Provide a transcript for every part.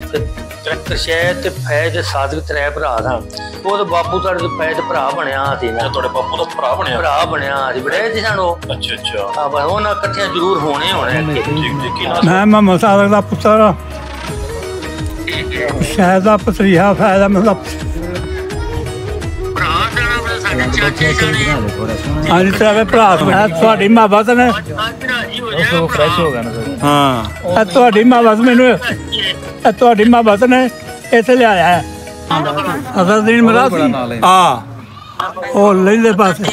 ਸ਼ਹਿਦ ਤੇ ਫੈਜ਼ ਦੇ ਸਾਦਕ ਤਰੇ ਭਰਾ ਦਾ ਉਹ ਤਾਂ ਬਾਪੂ ਸਾਡੇ ਤੋਂ ਫੈਜ਼ ਭਰਾ ਬਣਿਆ ਸੀ ਨਾ। ਤੁਹਾਡੇ ਬਾਪੂ ਦਾ ਭਰਾ ਬਣਿਆ ਸੀ ਬੜੇ ਜੀ ਸਾਨੂੰ। ਅੱਛਾ ਹਾਂ ਉਹਨਾਂ ਇਕੱਠੇ ਜ਼ਰੂਰ ਹੋਣੇ ਮੈਂ ਮੁਹੰਮਦ ਸਾਦਕ ਦਾ ਪੁੱਤਰ ਸ਼ਹਿਦ ਦਾ ਪਸਰੀਹਾ ਫੈਜ਼ ਦਾ ਮਤਲਬ ਹਾਂਜੀ ਤੇਰੇ ਭਰਾ ਤੁਹਾਡੀ ਮੁਹੱਬਤ ਨੇ ਫਰੈਸ਼ ਹੋ ਗਿਆ ਨਾ ਹਾਂ ਤੁਹਾਡੀ ਮੁਹੱਬਤ ਮੈਨੂੰ ਤੁਹਾਡੀ ਮੁਹੱਬਤ ਨੇ ਇੱਥੇ ਲਿਆਇਆ ਹੈ ਅਸਰਦੀਨ ਮਰਾਸੀ ਹਾਂ ਉਹ ਲੈਂਦੇ ਪਾਸੇ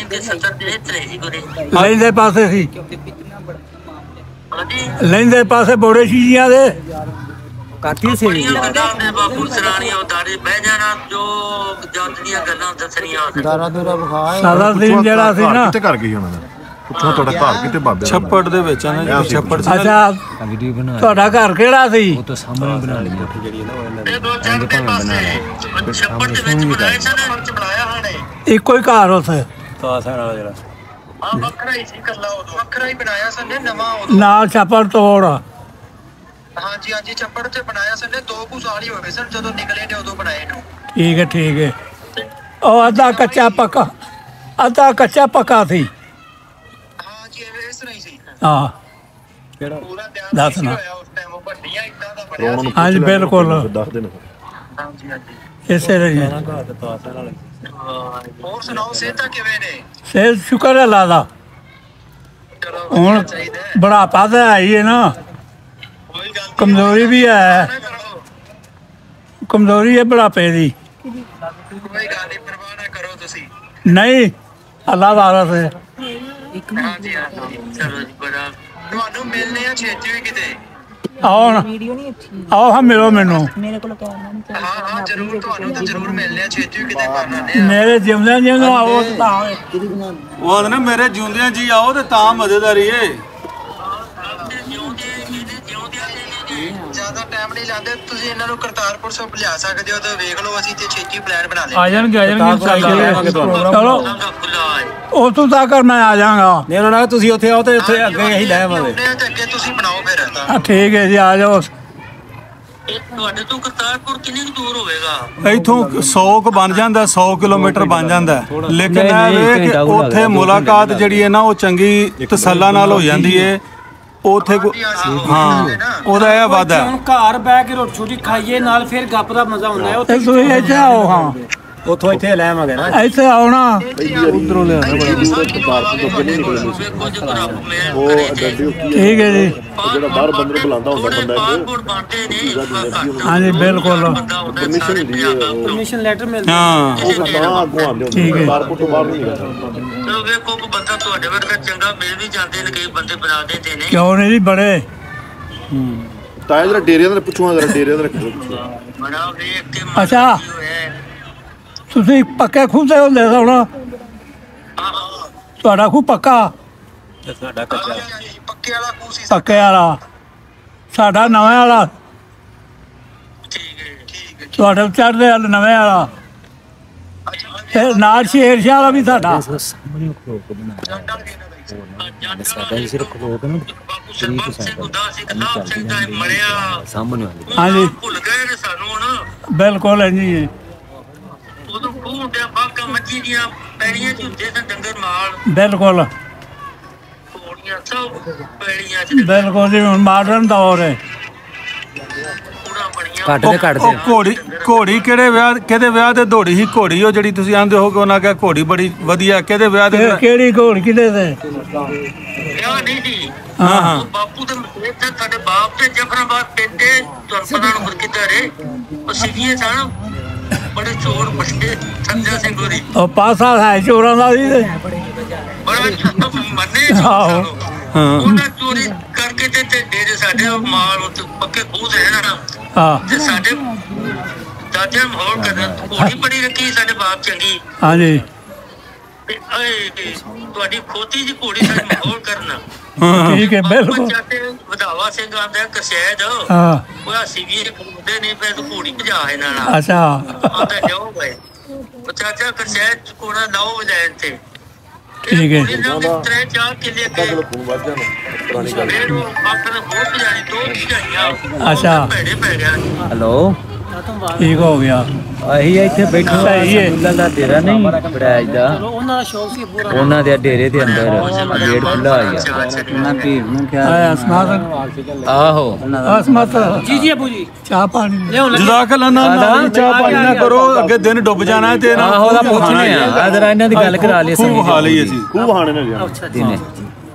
ਸੀ ਲੈਂਦੇ ਪਾਸੇ ਬੋੜੇ ਸ਼ੀਸ਼ੀਆਂ ਦੇ ਕਾਤੀ ਸੀ ਬਾਪੂ ਸਰਾਣੀਆਂ ਉਤਾਰੇ ਬਹਿ ਜਾਣਾ ਜੋ ਜਾਂਦੀਆਂ ਗੱਲਾਂ ਦੱਸਣੀਆਂ ਦਾਰਾ ਦੂਰਾ ਵਿਖਾ ਸਾਰਾ ਦਿਨ ਜਿਹੜਾ ਸੀ ਨਾ ਕਿੱਥੇ ਕਰ ਗਈ ਉਹਨਾਂ ਦਾ ਪੁੱਛੋ ਤੁਹਾਡਾ ਘਰ ਕਿਤੇ ਬਾਬੇ ਛੱਪੜ ਦੇ ਵਿੱਚ ਆ ਨਾ ਛੱਪੜ ਅੱਛਾ ਤੁਹਾਡਾ ਘਰ ਕਿਹੜਾ ਸੀ? ਉਹ ਤਾਂ ਸਾਹਮਣੇ ਬਣਾ ਲਈ ਕੋਠੀ ਜਿਹੜੀ ਹੈ ਨਾ ਉਹ ਛੱਪੜ ਦੇ ਵਿੱਚ ਬਣਾਇਆ ਸਨ ਬਣਾਇਆ ਹਾਣੇ ਇੱਕੋ ਹੀ ਘਰ ਉੱਥੇ ਤਾਸਾਂ ਵਾਲਾ ਜਿਹੜਾ ਆ ਵੱਖਰਾ ਹੀ ਸੀ ਕੱਲਾ ਉਦੋਂ ਵੱਖਰਾ ਹੀ ਬਣਾਇਆ ਸਨ ਨਵਾਂ ਉਦੋਂ ਨਾਲ ਛੱਪੜ ਤੋੜ ਹਾਂਜੀ ਹਾਂਜੀ ਛੱਪੜ ਤੇ ਬਣਾਇਆ ਸਨ 2 ਕੁ ਸਾਲ ਹੀ ਹੋਏ ਸਨ ਜਦੋਂ ਨਿਕਲੇ ਨੇ ਉਦੋਂ ਬਣਾਏ ਨੂੰ। ਠੀਕ ਹੈ ਉਹ ਅੱਧਾ ਕੱਚਾ ਪੱਕਾ ਸੀ ਹਾਂਜੀ ਇਸ ਤਰ੍ਹਾਂ ਹੀ ਸੀ ਹਾਂ ਕਿਹੜਾ ਪੂਰਾ ਦੱਸ ਨਾ ਉਸ ਟਾਈਮ ਉਹ ਵੱਡੀਆਂ ਇਦਾਂ ਦਾ ਬਣਿਆ ਸੀ। ਹਾਂਜੀ ਬਿਲਕੁਲ ਦੱਸ ਦੇਣ ਹਾਂਜੀ ਹਾਂਜੀ ਇਸੇ ਰਹੀ ਹੋਰ ਸੁਣਾਓ ਸਿਹਤਾਂ ਕਿਵੇਂ ਨੇ? ਸਿਹਤ ਸ਼ੁਕਰ ਹੈ ਅੱਲਾ ਦਾ। ਚਲੋ ਹੁਣ ਬੁਢਾਪਾ ਤਾਂ ਆਈ ਹੈ ਨਾ ਕਮਜ਼ੋਰੀ ਵੀ ਹੈ ਬੁਢਾਪੇ ਦੀ। ਕੋਈ ਗੱਲ ਨਹੀਂ ਪਰਵਾਹ ਨਾ ਕਰੋ ਤੁਸੀਂ। ਨਹੀਂ ਅੱਲਾ ਵਾਲਾ ਸੇ ਹਾਂਜੀ ਹਾਂਜੀ ਚਲੋ ਜੀ ਬੜਾ ਤੁਹਾਨੂੰ ਮਿਲਨੇ ਆ ਛੇਤੀ ਵੀ ਕਿਤੇ। ਆਓ ਨਾ ਆਓ ਹਾਂ ਮਿਲੋ ਮੈਨੂੰ ਹਾਂ ਜ਼ਰੂਰ ਤੁਹਾਨੂੰ ਤਾਂ ਜ਼ਰੂਰ ਮਿਲਨੇ ਆ ਛੇਤੀ ਵੀ ਕਿਤੇ ਕਰਨਾ ਮੇਰੇ ਜਿਉਂਦਿਆਂ ਆਓ ਤਾਂ ਉਹ ਆਂਦੇ ਨੇ ਮੇਰੇ ਜਿਉਂਦਿਆਂ ਜੀ ਆਓ ਤੇ ਤਾਂ ਮਜ਼ੇਦਾਰੀ ਏ। ਜ਼ਿਆਦਾ ਟਾਈਮ ਨਹੀਂ ਲਾਉਂਦੇ ਤੁਸੀਂ ਇਹਨਾਂ ਨੂੰ ਕਰਤਾਰਪੁਰ ਸਾਹਿਬ ਲਿਆ ਸਕਦੇ ਹੋ ਤਾਂ ਵੇਖ ਲਓ ਅਸੀਂ ਤੇ ਛੇਤੀ ਪਲਾਨ ਬਣਾ ਲਿਆ। ਆ ਜਾਣਗੇ ਚਲੋ ਉੱਥੋਂ ਤੱਕ ਮੈਂ ਆ ਜਾਵਾਂਗਾ। ਨਹੀਂ ਉਹਨਾਂ ਨੇ ਤੁਸੀਂ ਉੱਥੇ ਆਓ ਤੇ ਉੱਥੇ ਅੱਗੇ ਅਸੀਂ ਲੈ ਆਵਾਂਗੇ ਤੇ ਅੱਗੇ ਤੁਸੀਂ ਬਣਾਓ ਫਿਰ। ਠੀਕ ਹੈ ਜੀ ਆ ਜਾਓ। ਤੁਹਾਡੇ ਤੋਂ ਕਰਤਾਰਪੁਰ ਕਿੰਨੀ ਦੂਰ ਹੋਵੇਗਾ? ਇੱਥੋਂ 100 ਕ ਬਣ ਜਾਂਦਾ 100 ਕਿਲੋਮੀਟਰ ਬਣ ਜਾਂਦਾ ਲੇਕਿਨ ਇਹ ਵੇ ਕਿ ਉੱਥੇ ਮੁਲਾਕਾਤ ਜਿਹੜੀ ਹੈ ਨਾ ਉਹ ਚੰਗੀ ਤਸੱਲਾ ਨਾਲ ਹੋ ਜਾਂਦੀ ਹੈ ਉੱਥੇ ਹਾਂ ਉਹਦਾ ਇਹ ਵਾਦਾ ਹੁਣ ਘਰ ਬਹਿ ਕੇ ਰੋਟੀ ਛੋਟੀ ਖਾਈਏ ਨਾਲ ਫਿਰ ਗੱਪ ਦਾ ਮਜ਼ਾ ਹੁੰਦਾ ਹੈ। ਤੇ ਤੁਸੀਂ ਇੱਥੇ ਆਓ ਹਾਂ ਉੱਥੋਂ ਇੱਥੇ ਲੈ ਆਵਾਂਗੇ ਨਾ ਇੱਥੇ ਆਓ ਨਾ ਉਧਰੋਂ ਲਿਆਣਾ ਬੜਾ ਦੂਰ ਪਾਰਕ ਤੋਂ ਅੱਗੇ ਨਹੀਂ ਨਿਕਲਣੀ ਠੀਕ ਹੈ ਜੀ ਜਿਹੜਾ ਬਾਹਰ ਬੰਦੇ ਬੁਲਾਉਂਦਾ ਹੁੰਦਾ ਬੰਦਾ ਹਾਂਜੀ ਬਿਲਕੁਲ ਪਰਮਿਸ਼ਨ ਹੁੰਦੀ ਹੈ ਪਰਮਿਸ਼ਨ ਲੈਟਰ ਮਿਲਦਾ ਹਾਂ ਉਹ ਤਾਂ ਅੱਗੋਂ ਆਉਂਦੇ ਹੁੰਦੇ ਪਾਰਕ ਤੋਂ ਬਾਹਰ ਨਹੀਂ ਨਿਕਲਦਾ। ਚਲੋ ਵੇਖੋ ਕੋ ਬੰਦਾ ਤੁਹਾਡੇ ਵਰਗਾ ਚੰਗਾ ਮਿਲ ਵੀ ਜਾਂਦੇ ਨੇ ਕਈ ਬੰਦੇ ਬਣਾ ਦਿੰਦੇ ਨੇ। ਕਿਉਂ ਨਹੀਂ ਜੀ ਬੜੇ ਤਾਂ ਜਰਾ ਡੇਰਿਆਂ ਦਾ ਪੁੱਛੂਗਾ ਜਰਾ ਡੇਰਿਆਂ ਦਾ ਰੱਖੋ ਬੜਾ ਵੇਖ ਕੇ ਅੱਛਾ ਤੁਸੀਂ ਪੱਕੇ ਖੁੰਦੇ ਹੁੰਦੇ ਸੋਣਾ ਤੁਹਾਡਾ ਖੂ ਪੱਕਾ ਸਾਡਾ ਕੱਚਾ ਪੱਕੇ ਵਾਲਾ ਕੂਸੀ ਪੱਕੇ ਵਾਲਾ ਸਾਡਾ ਨਵੇਂ ਵਾਲਾ ਠੀਕ ਹੈ ਤੁਹਾਡੇ ਚੜ੍ਹਦੇ ਵਾਲਾ ਨਵੇਂ ਵਾਲਾ ਤੇ ਨਾਲ ਸ਼ੇਰ ਸ਼ਾਹ ਵਾਲਾ ਵੀ ਸਾਡਾ ਸਾਹਮਣੇ ਖਲੋ ਕੇ ਬਣਾਇਆ ਸਾਡਾ ਹੀ ਸਿਰਫ ਖਲੋ ਕੇ ਨਾ ਸਰਬੰਸ ਸਿੰਘ ਉਦਾਸ ਸਿੰਘ ਨਾਮ ਸਿੰਘ ਦਾ ਮਰਿਆ ਸਾਹਮਣੇ ਹਾਂਜੀ ਭੁੱਲ ਗਏ ਨੇ ਸਾਨੂੰ ਹੁਣ। ਬਿਲਕੁਲ ਜੀ ਉਦੋਂ ਖੂਹ ਦੇ ਬਾਕਾਂ ਮੱਝੀ ਦੀਆਂ ਪੈੜੀਆਂ ਚ ਹੁੰਦੇ ਸਨ ਡੰਗਰ ਮਾਲ ਬਿਲਕੁਲ ਘੋੜੀਆਂ ਸਭ ਪੈੜੀਆਂ ਚ ਬਿਲਕੁਲ ਜੀ ਹੁਣ ਮਾਡਰਨ ਦੌਰ ਹੈ ਪੂਰਾ ਬਣੀਆਂ ਕੱਟ ਦੇ ਕੱਟ ਉਹ ਘੋੜੀ ਕਿਹਦੇ ਵਿਆਹ ਤੇ ਦੌੜੀ ਸੀ ਘੋੜੀ ਉਹ ਜਿਹੜੀ ਤੁਸੀਂ ਆਂਦੇ ਹੋ ਕਿ ਉਹਨਾਂ ਕਿਹਾ ਘੋੜੀ ਬੜੀ ਵਧੀਆ ਕਿਹਦੇ ਵਿਆਹ ਤੇ ਕਿਹੜੀ ਘੋੜ ਕਿਹਦੇ ਤੇ ਵਿਆਹ ਨਹੀਂ ਸੀ ਹਾਂ ਬਾਪੂ ਦੇ ਇੱਥੇ ਸਾਡੇ ਬਾਪ ਤੇ ਜਫਰਾਬਾਦ ਪਿੰਡੇ ਤੁਹਾਨੂੰ ਪਤਾ ਨੂੰ ਕਿੱਧਰ ਉਹ ਸਿੱਧੀਏ ਸਨ ਬੜੇ ਚੋਰ ਬੜੇ ਸੰਜਾ ਸਿੰਘ ਹੋਰੀ ਉਹ ਪਾਸਾ ਹੈ ਚੋਰਾਂ ਦਾ ਵੀ ਬੜਾ ਮੰਨੇ ਆਹੋ ਉਹਨਾਂ ਚੋਰੀ ਕਰਕੇ ਤੇ ਡੇਰੇ ਸਾਡੇ ਮਾਲ ਉੱਤੇ ਪੱਕੇ ਖੂਹ ਤੇ ਨਾ ਹਾਂ ਤੇ ਸਾਡੇ ਦਾਦੇ ਮਾਹੌਲ ਕਰਨ ਘੋੜੀ ਬੜੀ ਰੱਖੀ ਸਾਡੇ ਬਾਪ ਚੰਗੀ ਹਾਂਜੀ ਤੇ ਤੁਹਾਡੀ ਖੋਤੀ ਦੀ ਘੋੜੀ ਸਾਡੇ ਮਾਹੌਲ ਕਰਨਾ ਠੀਕ ਹੈ ਬਿਲਕੁਲ ਵਧਾਵਾ ਸਿੰਘ ਆਂਦਾ ਕਸੈਦ ਹਾਂ ਉਹ ਸੀਗੀ ਖੁੱਦੇ ਨਹੀਂ ਪਏ ਤੂੰ ਘੋੜੀ ਭਜਾ ਇਹਨਾਂ ਨਾਲ ਅੱਛਾ ਆਂਦਾ ਜਾਓ ਗਏ ਉਹ ਚਾਚਾ ਕਸੈਦ ਕੋਣਾ 9 ਵਜੇ ਤੇ ਠੀਕ ਹੈ। ਇਹਨਾਂ ਦੇ 3-4 ਕਿੱਲੇ ਅੱਗੇ ਖੂਨ ਵੱਧ ਜਾਣਾ ਪੁਰਾਣੀ ਗੱਲ ਫਿਰ ਉਹ ਆਪਣੇ ਹੋਰ ਭਜਾਈ ਦੋ ਭਜਾਈਆਂ ਅੱਛਾ। ਭੈੜੇ ਪੈ ਗਿਆ। ਹੈਲੋ ਠੀਕ ਹੋ ਗਿਆ। ਅਸੀਂ ਇੱਥੇ ਬੈਠੇ ਸਹੀ ਹੈ। ਸਕੂਲਾਂ ਦਾ ਡੇਰਾ ਨਹੀਂ ਬੜਾਜ ਦਾ ਉਹਨਾਂ ਦਾ ਸ਼ੌਕ ਸੀ ਪੂਰਾ ਉਹਨਾਂ ਦੇ ਡੇਰੇ ਦੇ ਅੰਦਰ ਗੇਟ ਖੁੱਲਾ ਹੋਇਆ ਉਹਨਾਂ ਭੀੜ ਨੂੰ ਕਿਹਾ ਆਇਆ ਸਮਾਤ ਆਹੋ ਅਸਮਤ ਜੀ ਅਬੂ ਜੀ ਚਾਹ ਪਾਣੀ ਜਜ਼ਾਕੱਲਾ ਨਾ ਚਾਹ ਪਾਣੀ ਨਾ ਕਰੋ, ਅੱਗੇ ਦਿਨ ਡੁੱਬ ਜਾਣਾ ਹੈ ਤੇ ਨਾ ਆਹੋ ਦਾ ਪੁੱਛਣੇ ਆ ਅਦਰ ਇਹਨਾਂ ਦੀ ਗੱਲ ਕਰਾ ਲਈ ਖੂਬ ਖਾ ਲਈ ਅਸੀਂ। ਖੂਬ ਹਾਣੇ ਨੇ ਜੀ ਦਿਨੇ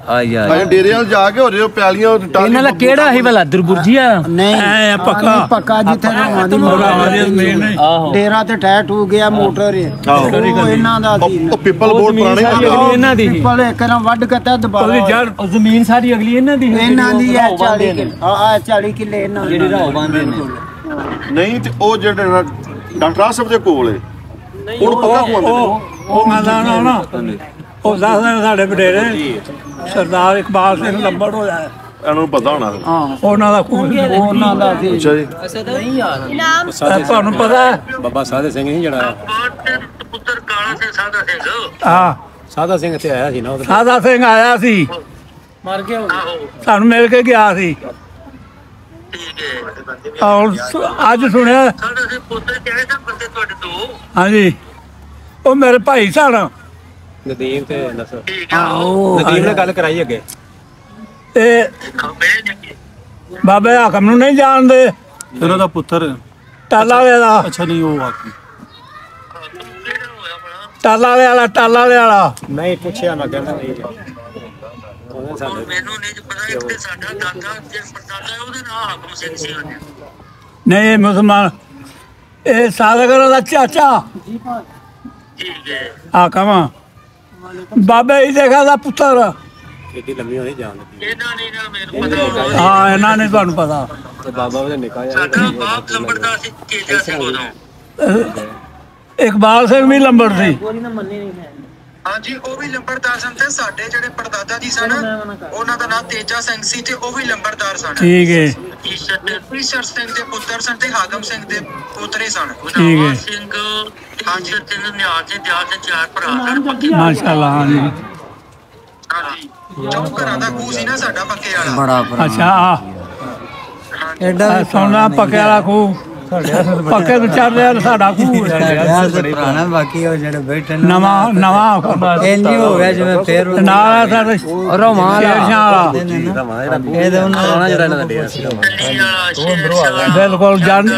ਆ ਯਾਰ ਭਾਈ ਡੇਰੇ ਵਾਲ ਜਾ ਕੇ ਹੋ ਰਹੇ ਪਿਆਲੀਆਂ ਇਹਨਾਂ ਦਾ ਕਿਹੜਾ ਸੀ ਭਲਾ ਦੁਰਬੁਰਜੀਆ ਐ ਪੱਕਾ ਜਿੱਥੇ ਰਵਾਂ ਦੀ ਡੇਰਾ ਤੇ ਟੈਟ ਹੋ ਗਿਆ ਮੋਟਰ ਉਹ ਇਹਨਾਂ ਦਾ ਸੀ। ਉਹ ਪਿੱਪਲ ਬੋਰਡ ਪੁਰਾਣੇ ਇਹਨਾਂ ਦੀ ਪਿੱਪਲ ਇੱਕ ਨਾ ਵੱਢ ਕੇ ਤੇ ਦਬਾਵਾ ਉਹ ਜ਼ਮੀਨ ਸਾਰੀ ਅਗਲੀ ਇਹਨਾਂ ਦੀ ਇਹਨਾਂ ਦੀ ਹੈ 40 ਕਿੱਲੇ ਆ 40 ਕਿੱਲੇ ਇਹਨਾਂ ਦੀ ਜਿਹੜੀ ਰਾਹ ਬੰਦੇ ਨੇ ਨਹੀਂ ਤੇ ਉਹ ਜਿਹੜੇ ਡਾਕਟਰ ਆਸਫ ਦੇ ਕੋਲ ਹੈ ਉਹਨੂੰ ਪਤਾ ਖਵਾਉਂਦੇ ਨੇ ਉਹ ਮਾਦਾ ਨਾ ਉਹ ਦੱਸਦੇ ਸਾਡੇ ਵਡੇਰੇ ਸਰਦਾਰ ਇਕਬਾਲ ਸਿੰਘ ਲੰਬੜ ਹੋਇਆ ਹੈ। ਇਹਨਾਂ ਨੂੰ ਪਤਾ ਹੋਣਾ ਹਾਂ ਉਹਨਾਂ ਦਾ ਖੂਨ ਉਹਨਾਂ ਦਾ ਸੀ। ਅੱਛਾ ਜੀ ਤੁਹਾਨੂੰ ਪਤਾ ਹੈ ਬਾਬਾ ਸਾਧੇ ਸਿੰਘ ਨਹੀਂ ਜਿਹੜਾ ਬਾਤ ਤੇ ਪੁੱਤਰ ਕਾਲਾ ਸਿੰਘ ਸਾਦਾ ਸਿੰਘ ਹਾਂ ਸਾਧਾ ਸਿੰਘ ਤੇ ਆਇਆ ਸੀ ਨਾ ਉਹਦੇ ਸਾਦਾ ਸਿੰਘ ਆਇਆ ਸੀ ਆਹੋ ਸਾਨੂੰ ਮਿਲ ਕੇ ਗਿਆ ਸੀ ਠੀਕ ਹੈ। ਔਰ ਅੱਜ ਸੁਣਿਆ ਸਾਡਾ ਸੀ ਪੁੱਤਰ ਕਿਹੜੇ ਸਨ ਬੰਦੇ ਤੁਹਾਡੇ ਤੋਂ? ਹਾਂਜੀ ਉਹ ਮੇਰੇ ਭਾਈ ਸਨ ਨਦੀਮ ਤੇ ਨਸਰ ਠੀਕ ਹੈ। ਨਦੀਮ ਨਾਲ ਗੱਲ ਕਰਾਈ ਅੱਗੇ ਤੇ ਮੇਰੇ ਜੱਗੇ ਬਾਬੇ ਹਾਕਮ ਨੂੰ ਨਹੀਂ ਜਾਣਦੇ ਇਹਨਾਂ ਦਾ ਪੁੱਤਰ ਟਾਲਾ ਵਾਲੇ ਦਾ ਅੱਛਾ ਨਹੀਂ ਉਹ ਆਕੀ ਕਿਹੜਾ ਹੋਇਆ ਬਣਾ ਟਾਲਾ ਵਾਲਾ ਨਹੀਂ ਪੁੱਛਿਆ ਮੈਂ ਕਹਿੰਦਾ ਨਹੀਂ ਹੁਣ ਮੈਨੂੰ ਨਹੀਂ ਪਤਾ ਇੱਕ ਤੇ ਸਾਡਾ ਦਾਦਾ ਜੇ ਪਰਦਾਦਾ ਹੈ, ਉਹਦੇ ਨਾਲ ਹਾਕਮ ਸਿੰਘ ਸੀ ਉਹਨੇ। ਨਹੀਂ ਮੁਸਲਮਾਨ ਇਹ ਸਾਦਗਰ ਦਾ ਚਾਚਾ ਠੀਕ ਹੈ। ਹਾਕਮ ਬਾਬੇ ਹੀ ਦੇਖਾ ਦਾ ਪੁੱਤਰ ਕਿੱਡੀ ਲੰਮੀ ਹੋਣੀ ਜਾਣ ਲੱਗੀ ਇਹਨਾਂ ਨੇ ਨਾ ਮੈਨੂੰ ਪਤਾ ਹੋਣਾ। ਹਾਂ ਇਹਨਾਂ ਨੇ ਤੁਹਾਨੂੰ ਪਤਾ ਤੇ ਬਾਬਾ ਉਹਦੇ ਨਿਕਾ ਜਾ ਸਾਡਾ ਬਾਪ ਲੰਬੜਦਾਰ ਸੀ ਕੇਜਾ ਸਿੰਘ ਉਦੋਂ। ਇਕਬਾਲ ਸਿੰਘ ਵੀ ਲੰਬੜ ਸੀ ਹਾਂਜੀ ਉਹ ਵੀ ਲੰਬੜਦਾਰ ਸਨ ਤੇ ਸਾਡੇ ਜਿਹੜੇ ਪੜਦਾਦਾ ਜੀ ਸਨ ਉਹਨਾਂ ਦਾ ਨਾਮ ਤੇਜਾ ਸਿੰਘ ਸੀ ਤੇ ਉਹ ਵੀ ਲੰਬੜਦਾਰ ਸਨ। ਠੀਕ ਹੈ ਈਸ਼ਰ ਸਿੰਘ ਦੇ ਪੁੱਤਰ ਸਨ ਤੇ ਹਾਕਮ ਸਿੰਘ ਦੇ ਪੋਤਰੇ ਸਨ। ਗੁਰਦਾਸ ਸਿੰਘ ਹਾਂਜੀ ਤਿੰਨ ਨਿਆਲ ਦੇ ਦਿਆਲ ਦੇ ਚਾਰ ਭਰਾ ਸਨ ਪੱਕੇ। ਮਾਸ਼ਾਅੱਲਾ ਹਾਂਜੀ ਹਾਂਜੀ ਜੋ ਘਰਾਂ ਦਾ ਖੂਹ ਸੀ ਨਾ ਸਾਡਾ ਪੱਕੇ ਵਾਲਾ। ਬੜਾ ਅੱਛਾ ਐਡਾ ਸੋਨਾ ਪੱਕੇ ਵਾਲਾ ਖੂਹ ਪੱਕੇ ਤੋਂ ਚੱਲ ਰਿਹਾ ਸਾਡਾ ਖੂਹ ਪੁਰਾਣਾ ਬਾਕੀ ਉਹ ਜਿਹੜੇ ਬੈਠੇ ਨੇ ਨਵਾਂ ਇੰਜ ਹੋ ਗਿਆ ਜਿਵੇਂ ਫੇਰ ਨਾਲ ਸਾਡੇ ਰੋਮਾਨ ਵਾਲਾ ਇਹ ਤਾਂ ਉਹਨਾਂ ਜਿਹੜਾ ਇਹਨਾਂ ਦਾ ਡੇਰਾ ਸੀ ਦਿੱਲੀ ਵਾਲਾ ਸ਼ੇਰ ਸ਼ਾਹ ਬਿਲਕੁਲ ਜੰਡ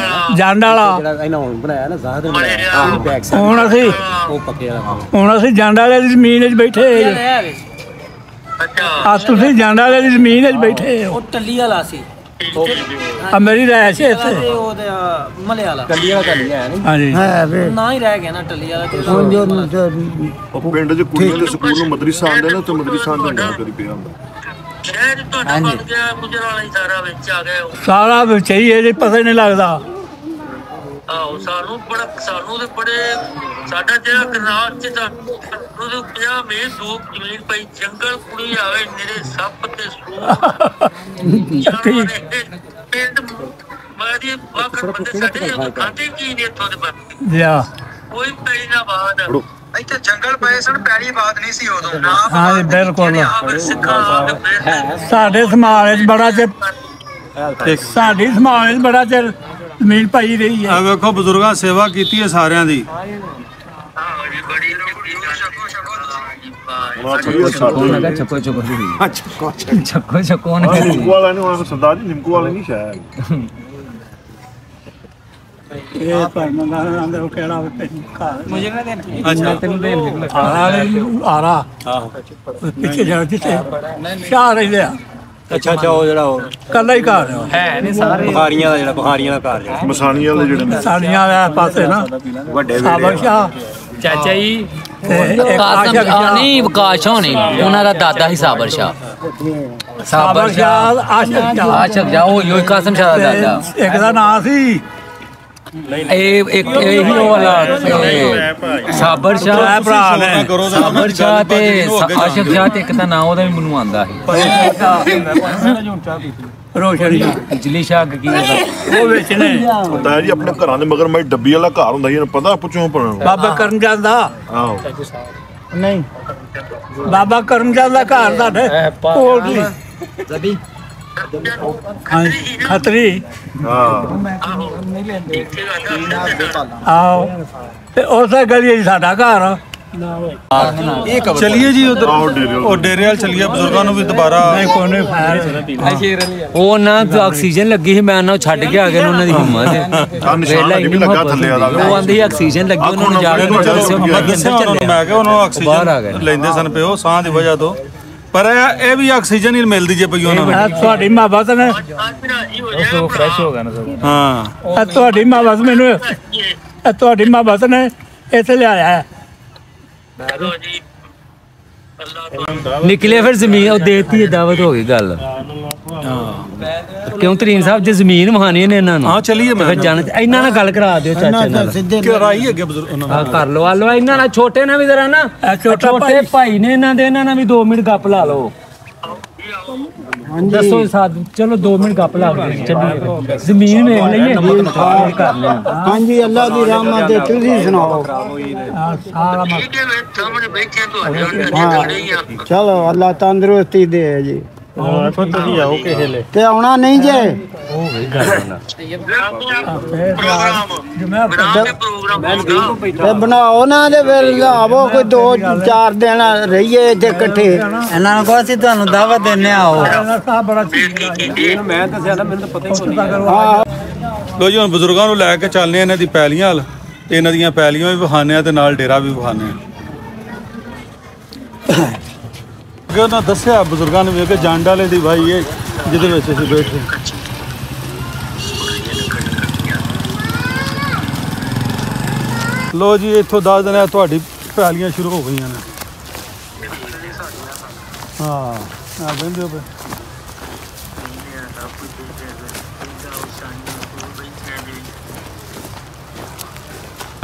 ਵਾਲਾ ਜਿਹੜਾ ਇਹਨਾਂ ਹੁਣ ਬਣਾਇਆ ਨਾ ਜ਼ਾਹਦ ਮਲੇ ਰਿਹਾ। ਬੈਕ ਉਹ ਪੱਕੇ ਵਾਲਾ ਹੁਣ ਅਸੀਂ ਜੰਡ ਵਾਲੇ ਦੀ ਜ਼ਮੀਨ 'ਚ ਬੈਠੇ ਅੱਛਾ ਆ ਤੁਸੀਂ ਜੰਡ ਵਾਲੇ ਦੀ ਜ਼ਮੀਨ 'ਚ ਬੈਠੇ ਹੋ ਉਹ ਟੱਲੀ ਵਾਲਾ ਸੀ ਆ ਮੇਰੀ ਰਹਿਸ਼ ਹੈ ਇੱਥੇ ਤੇ ਉਹਦੇ ਮਲੇ ਵਾਲਾ ਕੱਲੀ ਵਾਲਾ ਤਾਂ ਨਹੀਂ ਆਇਆ ਨਹੀਂ ਹਾਂਜੀ ਹੈ ਵੇ ਨਾ ਹੀ ਰਹਿ ਗਿਆ ਨਾ ਟੱਲੀ ਵਾਲਾ ਤੇ ਉਹ ਪਿੰਡ 'ਚ ਕੁੜੀਆਂ ਦੇ ਸਕੂਲ ਨੂੰ ਮਦਰਸਾ ਆਉਂਦੇ ਨੇ ਤੇ ਮਦਰਸਾ ਦੇ ਨਾਲ ਕਦੀ ਪਿਆ ਹੁੰਦਾ ਸ਼ਹਿਰ ਤੁਹਾਡਾ ਬਣ ਗਿਆ ਗੁਜਰ ਵਾਲਾ ਹੀ ਸਾਰਾ ਵਿੱਚ ਆ ਗਿਆ ਉਹ। ਸਾਰਾ ਵਿੱਚ ਹੀ ਇਹ ਜੇ ਪਤਾ ਹੀ ਨਹੀਂ ਲੱਗਦਾ ਆਹੋ ਸਾਨੂੰ ਤੇ ਬੜੇ ਸਾਡਾ ਜਿਹੜਾ ਕਰਨਾਲ ਚ ਉਹਦੇ 50 ਮੇ ਦੋ ਜ਼ਮੀਨ ਪਈ ਜੰਗਲ ਕੁੜੀ ਆਵੇ ਮੇਰੇ ਸੱਪ ਤੇ ਸੂ ਪਿੰਡ ਮਾਰੀ ਵਾਕਰ ਬੰਦੇ ਸਾਡੇ ਖਾਤੇ ਕੀ ਨੇ ਇੱਥੋਂ ਦੇ ਬੰਦੇ ਲਿਆ ਕੋਈ ਪੈਲੀ ਨਾ ਬਾਦ ਇੱਥੇ ਜੰਗਲ ਪਏ ਸਨ ਪਹਿਲੀ ਬਾਤ ਨਹੀਂ ਸੀ ਉਦੋਂ ਨਾ ਹਾਂ ਜੀ, ਬਿਲਕੁਲ ਆਵੇ ਸਿੱਖਾਂ ਦੇ ਸਾਡੇ ਸਮਾਜ ਵਿੱਚ ਬੜਾ ਚਿਰ ਸਾਡੀ ਸਮਾਜ ਵਿੱਚ ਬੜਾ ਚਿਰ ਜ਼ਮੀਨ ਪਈ ਰਹੀ ਆ ਹੈ ਵੇਖੋ ਬਜ਼ੁਰਗਾਂ ਸੇਵਾ ਕੀਤੀ ਹੈ ਸਾਰਿਆਂ ਦੀ। ਆਹ ਜੀ ਬੜੀ ਉਹਨਾਂ ਚੀਜ਼ ਸਾਡੇ ਚੱਕੋ ਚੱਕੋ ਨਾ ਨਿੰਕੂ ਵਾਲਾ ਨਹੀਂ ਉਹਨਾਂ ਸਰਦਾਰ ਜੀ ਨਿੰਕੂ ਵਾਲੇ ਨਹੀਂ ਸ਼ਾਇਦ ਇਹ ਪਰਮੰਦਾਂ ਦੇ ਕਿਹੜਾ ਮੁਝੇ ਨਾ ਦੇਣਾ ਅੱਛਾ ਆਰਾ ਪਿੱਛੇ ਜਾ ਜਿੱਥੇ ਸ਼ਾਹ ਰਹਿੰਦੇ ਆ ਅੱਛਾ ਉਹ ਜਿਹੜਾ ਉਹ ਕੱਲਾ ਹੀ ਘਰ ਆ। ਹੈ ਨਹੀਂ ਸਾਰੇ ਬੁਖਾਰੀਆਂ ਦਾ ਜਿਹੜਾ ਬੁਖਾਰੀਆਂ ਦਾ ਘਰ ਜਿਹੜਾ ਮਸਾਣੀ ਵਾਲੇ ਜਿਹੜੇ ਨੇ ਸਾਡੀਆਂ ਵਾਲੇ ਪਾਸੇ ਨਾ ਵੱਡੇ ਸਾਬਰ ਸ਼ਾਹ ਚਾਚਾ ਜੀ ਤੇ ਇੱਕ ਆਸ਼ਕ ਕਾਸਮ ਸ਼ਾਹ ਨਹੀਂ ਵਿਕਾਸ ਹੋਣੀ ਉਹਨਾਂ ਦਾ ਦਾਦਾ ਹੀ ਸਾਬਰ ਸ਼ਾਹ ਸਾਬਰ ਸ਼ਾਹ ਆਸ਼ਕ ਸ਼ਾਹ ਆਸ਼ਕ ਜਾ ਉਹ ਯੋ ਕਾਸਮ ਸ਼ਾਹ ਦਾ ਦਾਦਾ ਤੇ ਇੱਕ ਦਾ ਨਾਂ ਸੀ ਇਹ ਇੱਕ ਇਹੀ ਉਹ ਵਾਲਾ ਸਾਬਰ ਸ਼ਾਹ ਭਰਾ ਨੇ ਸਾਬਰ ਸ਼ਾਹ ਤੇ ਆਸ਼ਕ ਸ਼ਾਹ ਤੇ ਇੱਕ ਦਾ ਨਾਂ ਉਹਦਾ ਵੀ ਮੈਨੂੰ ਆਂਦਾ ਸੀ ਰੋਸ਼ਨੀ ਅਜਲੀ ਸ਼ਾਹ ਕੀ ਉਹ ਵਿੱਚ ਨੇ ਹੁੰਦਾ ਜੀ ਆਪਣੇ ਘਰਾਂ ਦੇ ਮਗਰ ਮੈਂ ਡੱਬੀ ਵਾਲਾ ਘਰ ਹੁੰਦਾ ਸੀ ਇਹਨੂੰ ਪਤਾ ਪੁੱਛੋ ਪਣਾ ਬਾਬਾ ਕਰਨ ਜਾਂਦਾ ਆਹੋ ਨਹੀਂ ਬਾਬਾ ਕਰਮਚੰਦ ਦਾ ਘਰ ਤੁਹਾਡੇ ਕੋਲ ਜੀ ਖੱਤਰੀ ਆਓ ਤੇ ਉਸੇ ਗਲੀ 'ਚ ਸਾਡਾ ਘਰ ਆ। ਚਲਿਏ ਜੀ ਉਧਰ ਉਹ ਡੇਰੇ ਵਾਲ ਚਲਿਏ, ਬਜ਼ੁਰਗਾਂ ਨੂੰ ਵੀ ਦੁਬਾਰਾ ਉਹ ਨਾ ਆਕਸੀਜਨ ਲੱਗੀ ਸੀ, ਮੈਂ ਨਾ ਛੱਡ ਕੇ ਆ ਗਿਆ ਉਹਨਾਂ ਦੀ ਹਿੰਮਤ ਵੀ ਲੱਗਾ ਥੱਲੇ ਵਾਲਾ ਉਹ ਆਂਦੀ ਆਕਸੀਜਨ ਲੱਗੀ ਉਹਨਾਂ ਨੂੰ ਜਾ ਕੇ ਮੈਂ ਕਿਹਾ ਉਹਨਾਂ ਨੂੰ ਆਕਸੀਜਨ ਲੈਂਦੇ ਸਨ ਪਿਓ ਸਾਹ ਦੀ ਵਜ੍ਹਾ ਤੋਂ, ਪਰ ਇਹ ਵੀ ਆਕਸੀਜਨ ਹੀ ਮਿਲਦੀ ਜੇ ਪਈ ਉਹਨਾਂ ਨੂੰ। ਤੁਹਾਡੀ ਮੁਹੱਬਤ ਨੇ ਫਰੈਸ਼ ਹੋ ਗਿਆ ਨਾ ਸਭ। ਹਾਂ ਤੁਹਾਡੀ ਮੁਹੱਬਤ ਮੈਨੂੰ ਤੁਹਾਡੀ ਮੁਹੱਬਤ ਨੇ ਇੱਥੇ ਲਿਆਇਆ ਹੈ। ਨਿਕਲੇ ਫਿਰ ਜ਼ਮੀਨ ਉਹ ਦੇਤੀ ਹੈ, ਦਾਵਤ ਹੋ ਗਈ ਗੱਲ। ਕਿਉਂ ਤਰੀਨ ਸਾਹਿਬ ਜੇ ਜ਼ਮੀਨ ਵਹਾਣੀ ਨੇ ਇਹਨਾਂ ਨੂੰ। ਹਾਂ ਚਲੀਏ ਮੈਂ ਫਿਰ ਜਾਣ ਇਹਨਾਂ ਨਾਲ ਗੱਲ ਕਰਾ ਦਿਓ ਚਾਚਾ ਨਾਲ। ਕਰਾਈ ਅੱਗੇ ਬਜ਼ੁਰਗ ਉਹਨਾਂ ਹਾਂ ਕਰ ਲਓ ਆ ਲਓ ਇਹਨਾਂ ਨਾਲ ਛੋਟੇ ਨਾਲ ਵੀ ਜ਼ਰਾ ਨਾ ਛੋਟੇ ਭਾਈ ਨੇ ਇਹਨਾਂ ਦੇ ਇਹਨਾਂ ਨਾਲ ਵੀ 2 ਮਿੰਟ ਗੱਪ ਲਾ ਲਓ। ਦੱਸੋ ਸਾਥ ਚਲੋ 2 ਮਿੰਟ ਗੱਪ ਲਾ ਲਓ ਚੱਲੀਏ ਜ਼ਮੀਨ ਵੇਖ ਲਈਏ ਕਰ ਲਿਆ। ਹਾਂਜੀ ਅੱਲਾ ਦੀ ਰਹਿਮਤ ਹੈ, ਤੁਸੀਂ ਸੁਣਾਓ। ਚਲੋ ਅੱਲਾ ਤੰਦਰੁਸਤੀ ਦੇ ਜੀ। ਤੁਸੀਂ ਆਓ ਕਿਸੇ ਲਈ ਤੇ ਆਉਣਾ ਨਹੀਂ ਜੇ ਤੇ ਬਣਾਓ ਨਾ ਤੇ ਫਿਰ ਆਵੋ ਕੋਈ 2-4 ਦਿਨ ਰਹੀਏ ਇੱਥੇ ਇਕੱਠੇ। ਇਹਨਾਂ ਨੂੰ ਕਹੋ ਅਸੀਂ ਤੁਹਾਨੂੰ ਦਾਵਤ ਦਿੰਨੇ ਆਓ। ਮੈਂ ਦੱਸਿਆ ਨਾ, ਮੈਨੂੰ ਤਾਂ ਪਤਾ ਹੀ ਨਹੀਂ। ਲੋ ਜੀ ਹੁਣ ਬਜ਼ੁਰਗਾਂ ਨੂੰ ਲੈ ਕੇ ਚੱਲਦੇ ਆ ਇਹਨਾਂ ਦੀ ਪੈਲੀਆਂ ਹਾਲ, ਤੇ ਇਹਨਾਂ ਦੀਆਂ ਪੈਲੀਆਂ ਵੀ ਵਿਖਾਉਂਦੇ ਆ ਤੇ ਨਾਲ ਡੇਰਾ ਵੀ ਵਿਖਾਉਂਦੇ ਆ। ਅੱਗੇ ਉਹਨਾਂ ਦੱਸਿਆ ਬਜ਼ੁਰਗਾਂ ਨੇ ਵੀ ਕਿ ਜੰਡ ਵਾਲੇ ਦੀ ਬਾਈ ਇਹ ਜਿਹਦੇ ਵਿੱਚ ਅਸੀਂ ਬੈਠੇ। ਲੋ ਜੀ ਇੱਥੋਂ ਦੱਸ ਦਿੰਦੇ ਤੁਹਾਡੀ ਪੈਲੀਆਂ ਸ਼ੁਰੂ ਹੋ ਗਈਆਂ ਨੇ। ਹਾਂ ਆ ਬੰਦੇ ਹੋ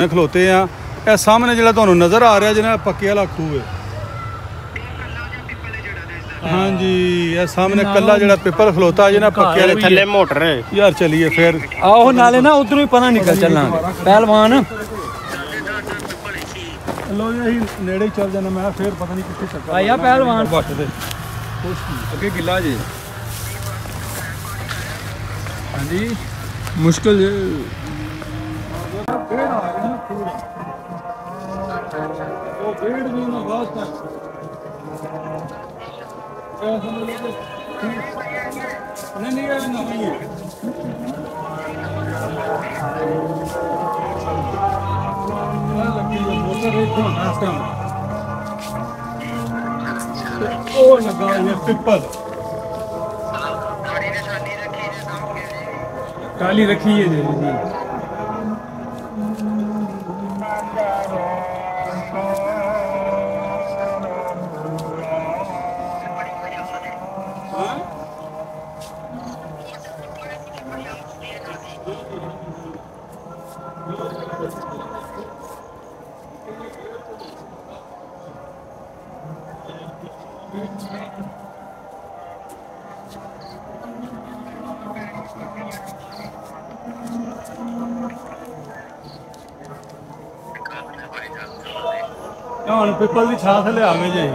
ਖਲੋਤੇ ਆ। ਇਹ ਸਾਹਮਣੇ ਜਿਹੜਾ ਤੁਹਾਨੂੰ ਨਜ਼ਰ ਆ ਰਿਹਾ ਜਿਹੜਾ ਪੱਕੇ ਵਾਲਾ ਖੂਹ ਹੈ, ਹਾਂਜੀ ਇਹ ਸਾਹਮਣੇ ਕੱਲਾ ਜਿਹੜਾ ਪਿੱਪਲ ਖਲੋਤਾ ਜੇ ਨਾ ਪੱਕੇ ਵਾਲੇ ਥੱਲੇ ਮੋਟਰ ਹੈ ਯਾਰ। ਚਲੀਏ ਫਿਰ ਆਹੋ ਨਾਲੇ ਨਾ ਉਧਰੋਂ ਹੀ ਪਤਾ ਨਿਕਲ ਚੱਲਾਂਗੇ ਪਹਿਲਵਾਨ। ਲੋ ਜੀ ਅਸੀਂ ਨੇੜੇ ਹੀ ਚੱਲ ਜਾਣਾ, ਮੈਂ ਫਿਰ ਪਤਾ ਨਹੀਂ ਕਿੱਥੇ ਚੱਕਾ ਆਇਆ ਪਹਿਲਵਾਨ ਬੱਟ ਦੇ ਅੱਗੇ ਗਿੱਲਾ ਜੇ। ਹਾਂਜੀ ਮੁਸ਼ਕਿਲ ਜੇ ਉਹ ਡੇਢ ਮਹੀਨਾ ਬਾਅਦ ਤੱਕ नहीं नहीं लगा ये पिपल काली रखी है जी। ਹੁਣ ਪਿੱਪਲ ਦੀ ਛਾਂ ਥੱਲੇ ਆ ਗਏ ਜੀ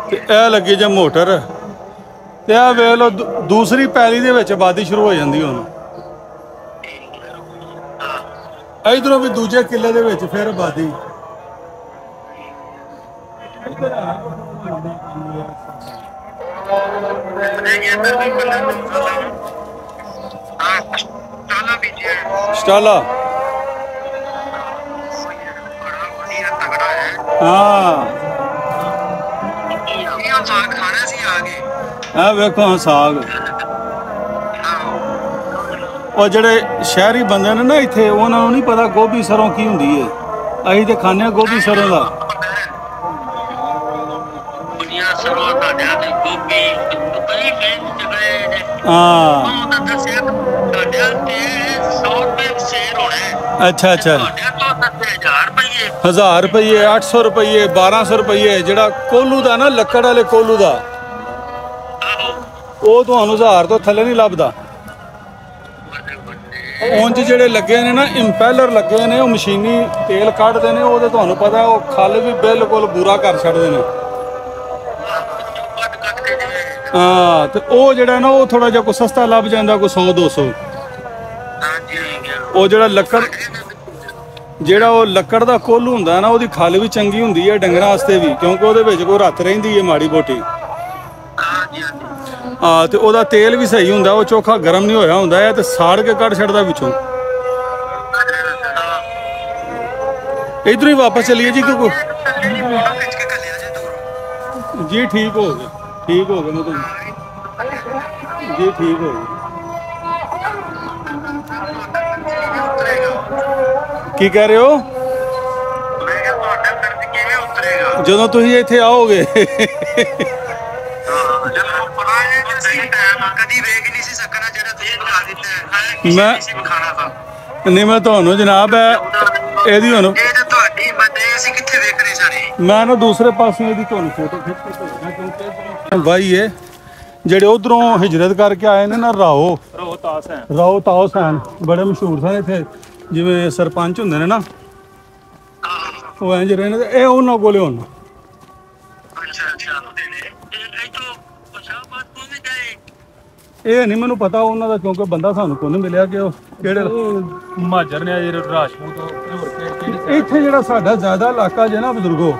ਤੇ ਇਹ ਲੱਗੀ ਜੇ ਮੋਟਰ ਤੇ ਆ ਵੇਖ ਲਓ ਦੂਸਰੀ ਪੈਲੀ ਦੇ ਵਿੱਚ ਆਬਾਦੀ ਸ਼ੁਰੂ ਹੋ ਜਾਂਦੀ ਹੁਣ। ਇਧਰੋਂ ਵੀ ਦੂਜੇ ਕਿੱਲੇ ਦੇ ਵਿੱਚ ਫਿਰ ਆਬਾਦੀ। ਸਟਾਲਾ हाँ वेखो साग और जेडे शहरी बंदे ने ना इत्थे उन्हां नूं नहीं पता गोभी सरों की हुंदी है। असीं ते खाने गोभी सरों दा। अच्छा अच्छा 1000 रुपये 800 रुपये 1200 रुपये ਜਿਹੜਾ ਕੋਲੂ ਦਾ ਨਾ ਲੱਕੜ ਵਾਲੇ ਕੋਲੂ ਦਾ ਉਹ ਤੁਹਾਨੂੰ 1000 ਤੋਂ ਥੱਲੇ ਨਹੀਂ ਲੱਭਦਾ। ਉਂਝ ਜਿਹੜੇ ਲੱਗੇ ਨੇ ਨਾ ਇੰਪੈਲਰ ਲੱਗੇ ਨੇ ਉਹ ਮਸ਼ੀਨੀ ਤੇਲ ਕੱਢਦੇ ਨੇ ਉਹਦੇ ਤੁਹਾਨੂੰ ਪਤਾ ਉਹ ਖੱਲ ਵੀ ਬਿਲਕੁਲ ਬੁਰਾ ਕਰ ਛੱਡਦੇ ਨੇ। ਹਾਂ ਤੇ ਉਹ ਜਿਹੜਾ ਨਾ ਉਹ ਥੋੜਾ ਜਿਹਾ ਕੋਈ ਸਸਤਾ ਲੱਭ ਜਾਂਦਾ ਕੋਈ 100-200। ਉਹ ਜਿਹੜਾ ਲੱਕੜ ਦਾ ਕੁੱਲ ਹੁੰਦਾ ਨਾ ਉਹਦੀ ਖੱਲ ਵੀ ਚੰਗੀ ਹੁੰਦੀ ਹੈ ਡੰਗਰਾਂ ਵਾਸਤੇ ਵੀ, ਕਿਉਂਕਿ ਉਹਦੇ ਵਿੱਚ ਕੋਈ ਰੱਤ ਰਹਿੰਦੀ ਹੈ ਮਾੜੀ ਮੋਟੀ। ਹਾਂ ਤੇ ਉਹਦਾ ਤੇਲ ਵੀ ਸਹੀ ਹੁੰਦਾ, ਉਹ ਚੋਖਾ ਗਰਮ ਨਹੀਂ ਹੋਇਆ ਹੁੰਦਾ ਹੈ ਤੇ ਸਾੜ ਕੇ ਕੱਢ ਛੱਡਦਾ ਵਿੱਚੋਂ। ਇਧਰੋਂ ਹੀ ਵਾਪਸ ਚਲੀਏ ਜੀ ਕਿਉਂਕਿ ਜੀ ਠੀਕ ਹੋ ਗਿਆ ਮੈਂ ਤੁਹਾਨੂੰ ਜੀ ਠੀਕ ਹੋ ਗਿਆ। ਕੀ ਕਹਿ ਰਹੇ ਹੋ? ਜਦੋਂ ਤੁਸੀਂ ਇੱਥੇ ਆਓਗੇ ਮੈਂ ਤੁਹਾਨੂੰ ਜਨਾਬ ਹੈ ਇਹਦੀ ਹੁਣ ਮੈਂ ਨਾ ਦੂਸਰੇ ਪਾਸੇ ਇਹਦੀ ਤੁਹਾਨੂੰ ਫੋਟੋ ਖਿੱਚ ਕੇ ਭੇਜਣਾ ਕਿਉਂਕਿ ਬਾਈ ਇਹ ਜਿਹੜੇ ਉਧਰੋਂ ਹਿਜਰਤ ਕਰਕੇ ਆਏ ਨੇ ਨਾ ਰਾਓ ਤਾਸ ਹਨ ਬੜੇ ਮਸ਼ਹੂਰ ਸਨ ਇੱਥੇ, ਜਿਵੇਂ ਸਰਪੰਚ ਹੁੰਦੇ ਨੇ ਨਾ ਉਹ ਇੰਜ ਰਹੇ ਨੇ। ਇਹ ਉਹਨਾਂ ਕੋਲੇ ਹੁਣ ਇਹ ਨਹੀਂ ਮੈਨੂੰ ਪਤਾ ਉਹਨਾਂ ਦਾ, ਕਿਉਂਕਿ ਬੰਦਾ ਸਾਨੂੰ ਕੋਈ ਨਹੀਂ ਮਿਲਿਆ ਕਿ ਉਹ ਕਿਹੜੇ ਮਹਾਜਰ ਨੇ ਜਿਹੜੇ ਰਾਜਪੂਤ। ਇੱਥੇ ਜਿਹੜਾ ਸਾਡਾ ਜ਼ਿਆਦਾ ਇਲਾਕਾ ਜੇ ਨਾ ਬਜ਼ੁਰਗੋ,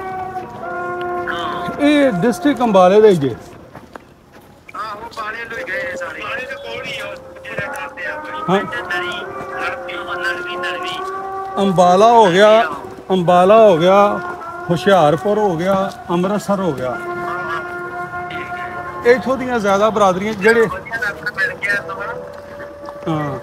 ਇਹ ਡਿਸਟ੍ਰਿਕਟ ਅੰਬਾਲੇ ਦਾ ਹੀ ਜੇ। ਅੰਬਾਲਾ ਹੋ ਗਿਆ, ਹੁਸ਼ਿਆਰਪੁਰ ਹੋ ਗਿਆ, ਅੰਮ੍ਰਿਤਸਰ ਹੋ ਗਿਆ, ਇੱਥੋਂ ਦੀਆਂ ਜ਼ਿਆਦਾ ਬਰਾਦਰੀਆਂ ਜਿਹੜੇ ਹਾਂ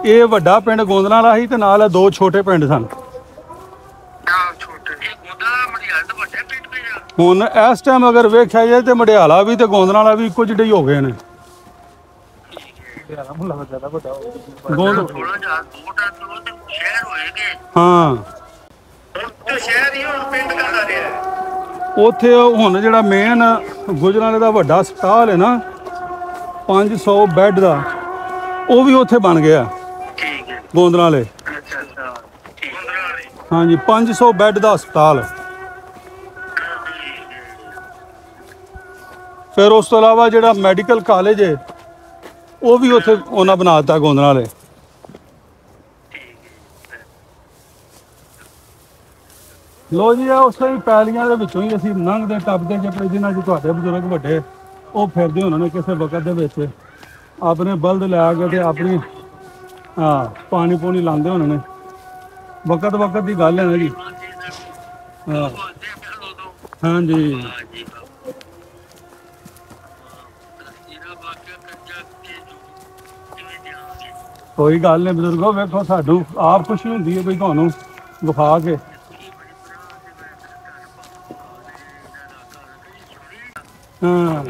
ਇਹ ਵੱਡਾ ਪਿੰਡ ਗੋਂਦਲਾਂ ਵਾਲਾ ਸੀ ਤੇ ਨਾਲ ਇਹ ਦੋ ਛੋਟੇ ਪਿੰਡ ਸਨ। ਹੁਣ ਇਸ ਟਾਈਮ ਅਗਰ ਵੇਖਿਆ ਜਾਏ ਤੇ ਮੜਿਆਲਾ ਵੀ ਤੇ ਗੋਂਦਲਾਂ ਵਾਲਾ ਵੀ ਇੱਕੋ ਜਿਹੇ ਹੀ ਹੋ ਗਏ ਨੇ। ਹਾਂ ਉੱਥੇ ਹੁਣ ਜਿਹੜਾ ਮੇਨ ਗੁਜਰਾਂ ਦਾ ਵੱਡਾ ਹਸਪਤਾਲ ਹੈ ਨਾ 500 ਬੈੱਡ ਦਾ, ਉਹ ਵੀ ਉੱਥੇ ਬਣ ਗਿਆ ਗੋਂਦਲਾਂ ਵਾਲੇ। ਹਾਂਜੀ 500 ਬੈੱਡ ਦਾ ਹਸਪਤਾਲ। ਫਿਰ ਉਸ ਤੋਂ ਇਲਾਵਾ ਜਿਹੜਾ ਮੈਡੀਕਲ ਕਾਲਜ ਹੈ ਉਹ ਵੀ ਉੱਥੇ ਉਹਨਾਂ ਬਣਾ ਦਿੱਤਾ ਗੋਂਦਲਾਂ ਵਾਲੇ। ਲੋ ਜੀ ਉਸ ਤਰ੍ਹਾਂ ਹੀ ਪੈਲੀਆਂ ਦੇ ਵਿੱਚੋਂ ਹੀ ਅਸੀਂ ਲੰਘਦੇ ਟੱਪਦੇ ਜਿਹੜੇ ਜਿਹਨਾਂ 'ਚ ਤੁਹਾਡੇ ਬਜ਼ੁਰਗ ਵੱਡੇ ਉਹ ਫਿਰਦੇ ਉਹਨਾਂ ਨੇ ਕਿਸੇ ਵਕਤ ਦੇ ਵਿੱਚ ਆਪਣੇ ਬਲਦ ਲੈ ਕੇ ਤੇ ਆਪਣੀ ਪਾਣੀ ਪੂਣੀ ਲਾਉਂਦੇ ਹੋਣੇ ਨੇ। ਵਕਤ ਦੀ ਗੱਲ ਹੈ ਨਾ ਜੀ। ਹਾਂ ਹਾਂਜੀ ਕੋਈ ਗੱਲ ਨਹੀਂ ਬਜ਼ੁਰਗੋ, ਵੇਖੋ ਸਾਨੂੰ ਆਪ ਖੁਸ਼ੀ ਹੁੰਦੀ ਹੈ ਬਈ ਤੁਹਾਨੂੰ ਵਿਖਾ ਕੇ। ਹਾਂ